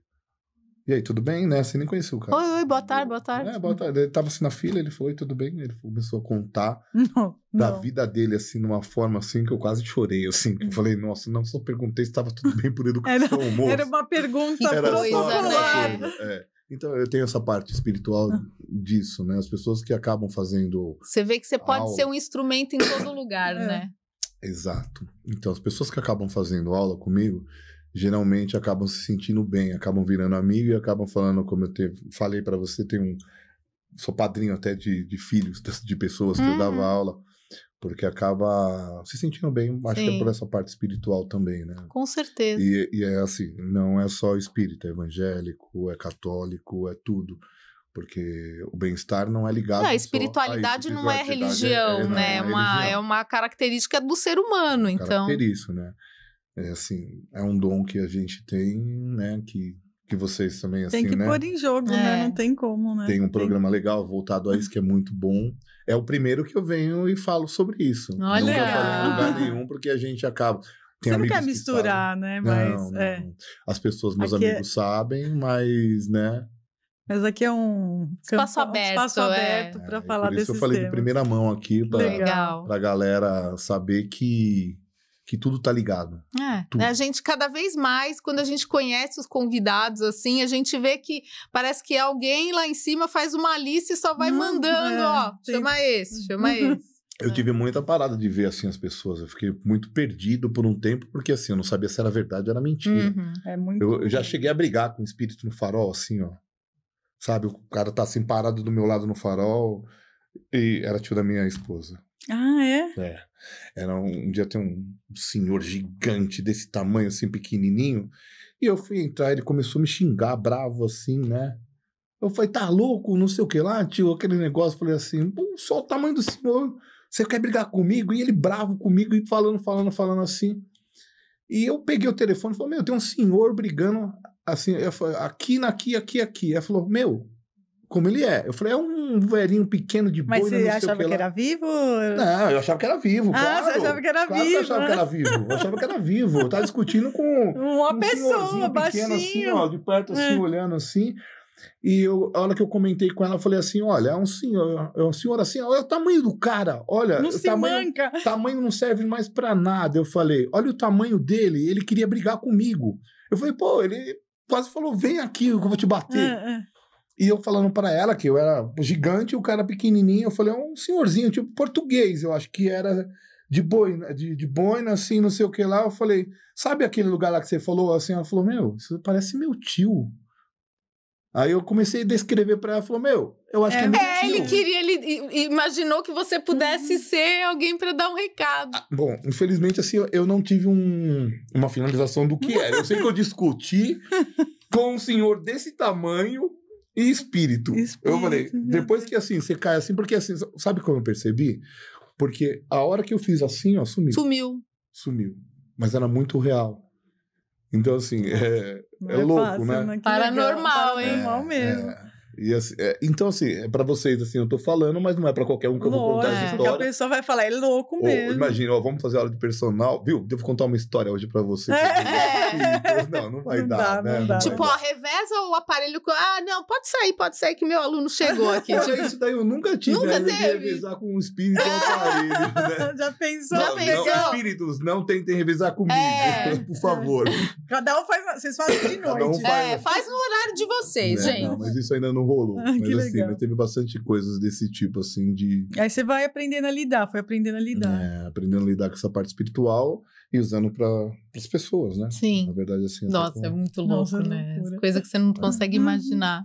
e aí, tudo bem, né? Você nem conheceu o cara. Oi, boa tarde. Boa tarde. Ele tava assim na fila, ele falou, oi, tudo bem? Ele começou a contar da vida dele, assim, numa forma assim, que eu quase chorei, assim. Eu falei, nossa, não só perguntei se estava tudo bem por educação, moço. Era uma pergunta popular. Então, eu tenho essa parte espiritual disso, né? As pessoas que acabam fazendo... Você vê que você pode ser um instrumento em todo lugar, né? Exato. Então, as pessoas que acabam fazendo aula comigo, geralmente acabam se sentindo bem, acabam virando amigo e acabam falando, como eu falei para você, sou padrinho até de filhos de pessoas que eu dava aula, porque acaba se sentindo bem, acho que é por essa parte espiritual também, né? Com certeza. E é assim, não é só espírita, é evangélico, é católico, é tudo. Porque o bem-estar não é ligado a espiritualidade não é religião, né? É uma característica do ser humano, então. Característica, né? É assim, é um dom que a gente tem, né? Que vocês também, assim, né? Tem que pôr em jogo, né? Não tem como, né? Tem um programa legal voltado a isso que é muito bom. É o primeiro que eu venho e falo sobre isso. Olha! Nunca falei em lugar nenhum, porque a gente acaba... Você não quer misturar, né? Mas, não. As pessoas, meus amigos sabem, mas, né... Mas aqui é um espaço aberto para falar desses temas. Por isso eu falei de primeira mão aqui para a galera saber que tudo tá ligado. Tudo. A gente, cada vez mais, quando a gente conhece os convidados, assim, a gente vê que parece que alguém lá em cima faz uma lista e só vai mandando, chama esse. Eu tive muita parada de ver, assim, as pessoas. Eu fiquei muito perdido por um tempo, porque, assim, eu não sabia se era verdade ou era mentira. Eu já cheguei a brigar com o espírito no farol, assim, ó. Sabe, o cara tá assim parado do meu lado no farol e era tio da minha esposa. Era um dia tem um senhor gigante desse tamanho, assim, pequenininho, e eu fui entrar, ele começou a me xingar, bravo, assim, né? Eu falei, tá louco, não sei o que lá, tio, aquele negócio, falei assim, só o tamanho do senhor, você quer brigar comigo? E ele bravo comigo e falando assim. E eu peguei o telefone e falei, tem um senhor brigando... Assim, eu falei, aqui. Ela falou, como ele é. Eu falei, é um velhinho pequeno de boina, Mas você achava que era vivo? Não, eu achava que era vivo, claro. Você achava que era claro vivo. Que eu achava que era vivo. Eu achava que era vivo. Eu tava discutindo com uma pessoa, pequeno assim, ó, de perto assim, olhando assim. E a hora que eu comentei com ela, eu falei assim, olha, é um senhor assim, olha o tamanho do cara, olha, não se manca. Tamanho não serve mais pra nada. Eu falei, olha o tamanho dele, ele queria brigar comigo. Eu falei, pô, ele quase falou, vem aqui que eu vou te bater. E eu falando pra ela que eu era gigante e o cara pequenininho, eu falei, é um senhorzinho, tipo português, eu acho que era de boina, assim, não sei o que lá. Eu falei, sabe aquele lugar lá que você falou? Assim, ela falou, meu, isso parece meu tio. Aí eu comecei a descrever pra ela, falou, eu acho que é meu tio. Ele imaginou que você pudesse ser alguém pra dar um recado. Bom, infelizmente, assim, eu não tive uma finalização do que era. Eu sei que eu discuti com um senhor desse tamanho e espírito. Eu falei, depois que assim, você cai assim, porque assim, sabe como eu percebi? Porque a hora que eu fiz assim, ó, sumiu. Mas era muito real. Então, assim, é louco, fácil, né? Paranormal, hein? Paranormal mesmo. E assim, então, assim, é pra vocês, assim, eu tô falando, mas não é pra qualquer um que eu vou contar essa história. A pessoa vai falar, é louco mesmo. Imagina, vamos fazer aula de personal, viu? Devo contar uma história hoje pra você. Não vai dar, né? Não dá. Tipo, ó, reveza o aparelho com... Ah, não, pode sair que meu aluno chegou aqui. Isso daí eu nunca tive. Nunca de teve. revisar com um espírito ou aparelho, né? Já pensou? Já pensou? Não, espíritos, não tentem revisar comigo, por favor. Cada um faz... Vocês fazem de noite. Faz no horário de vocês, gente. Não, mas isso ainda não rolou. Mas assim, mas teve bastante coisas desse tipo, assim, de... Aí você vai aprendendo a lidar, aprendendo a lidar. Aprendendo a lidar com essa parte espiritual e usando para as pessoas, né? Sim. Na verdade, assim... Nossa, é muito louco, né? Coisa que você não consegue imaginar.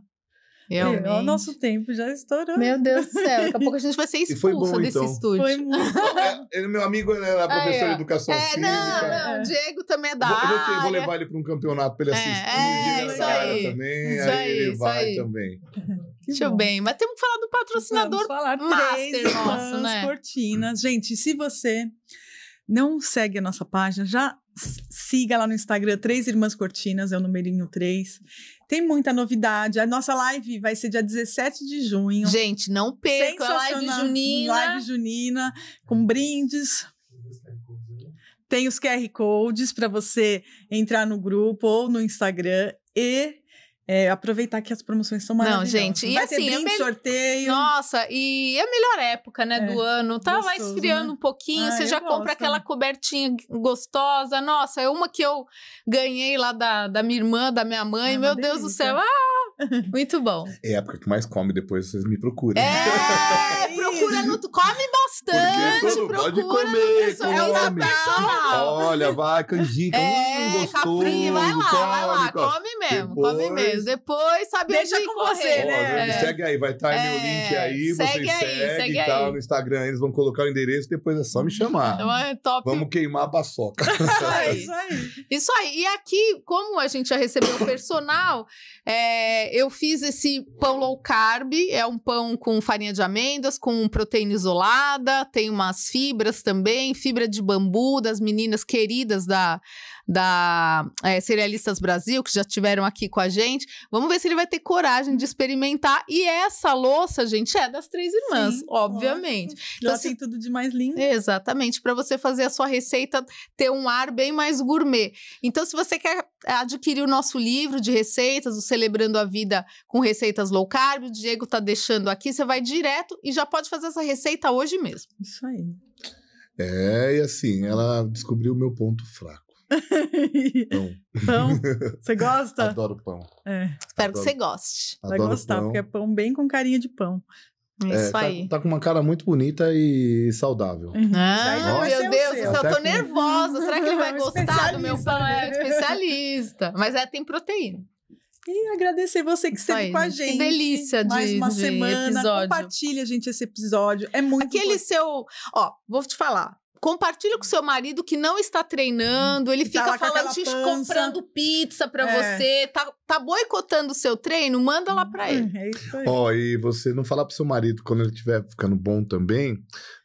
Realmente. O nosso tempo já estourou. Meu Deus do céu, daqui a pouco a gente vai ser expulsa desse estúdio. Foi muito. Meu amigo era professor de educação física. Não, o Diego também é da área. Vou levar ele para um campeonato para ele assistir. Isso aí. Também, aí ele vai também. Deixa eu bem, mas temos que falar do patrocinador master nosso, né? Cortinas. Gente, se você não segue a nossa página, já siga lá no Instagram, 3 Irmãs Cortinas, é o numerinho 3. Tem muita novidade. A nossa live vai ser dia 17 de junho. Gente, não perca a live junina. Live junina, com brindes. Tem os QR Codes para você entrar no grupo ou no Instagram e aproveitar que as promoções são maravilhosas. Não, gente, e assim, sorteio. Nossa, e é a melhor época, né, do ano. Tá lá esfriando, né? Um pouquinho, você já compra aquela cobertinha gostosa. Nossa, é uma que eu ganhei lá da minha irmã, da minha mãe. Meu Deus do céu, muito bom. É a época que mais come, depois vocês me procurem. Procura no... Come bastante, pode comer, come. Olha, vai, canjica, gostoso. Capri, vai lá, come mesmo. Depois, sabe deixa onde com correr. Você, né? Segue aí, vai estar meu link aí, vocês seguem e tal, no Instagram, eles vão colocar o endereço, depois é só me chamar. Top. Vamos queimar a paçoca. Isso aí. E aqui, como a gente já recebeu o personal, eu fiz esse pão low carb, é um pão com farinha de amêndoas, com proteína isolada, tem umas fibras também, fibra de bambu das meninas queridas da Cerealistas Brasil, que já estiveram aqui com a gente. Vamos ver se ele vai ter coragem de experimentar. E essa louça, gente, é das 3 irmãs, sim, obviamente. Então, lá tem tudo de mais lindo. Exatamente, para você fazer a sua receita ter um ar bem mais gourmet. Então, se você quer adquirir o nosso livro de receitas, o Celebrando a Vida com Receitas Low Carb, o Diego tá deixando aqui, você vai direto e já pode fazer essa receita hoje mesmo. Isso aí. E assim, ela descobriu o meu ponto fraco. Pão? Você gosta? Adoro pão. Espero que você goste. Vai gostar, pão. Porque é pão bem com carinha de pão. Isso aí. Tá com uma cara muito bonita e saudável. Meu Deus do céu, eu tô nervosa. Será que ele vai gostar do meu pão? É especialista. Mas tem proteína. E agradecer você que esteve com a gente. Que delícia de mais uma semana. Episódio. Compartilha, gente, esse episódio. É muito vou te falar. Compartilha com seu marido que não está treinando, ele fica falando, comprando pizza pra você, tá boicotando o seu treino, manda lá pra ele. É isso aí. E você não falar pro seu marido, quando ele estiver ficando bom também,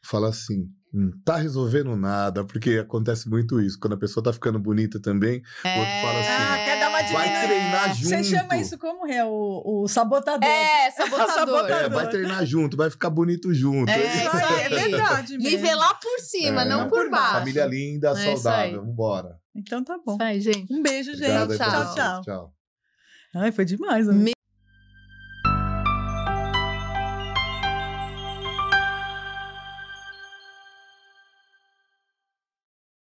fala assim, Não tá resolvendo nada, porque acontece muito isso. Quando a pessoa tá ficando bonita também, o outro fala assim, quer dar uma vai treinar junto. Você chama isso como é? O sabotador. Sabotador. Vai treinar junto, vai ficar bonito junto. Isso aí. É verdade mesmo. Nivelar por cima, não por baixo. Família linda, saudável. Vambora. Então tá bom. Isso aí, gente. Um beijo, gente. Obrigado, tchau. Tchau. Ai, foi demais, né?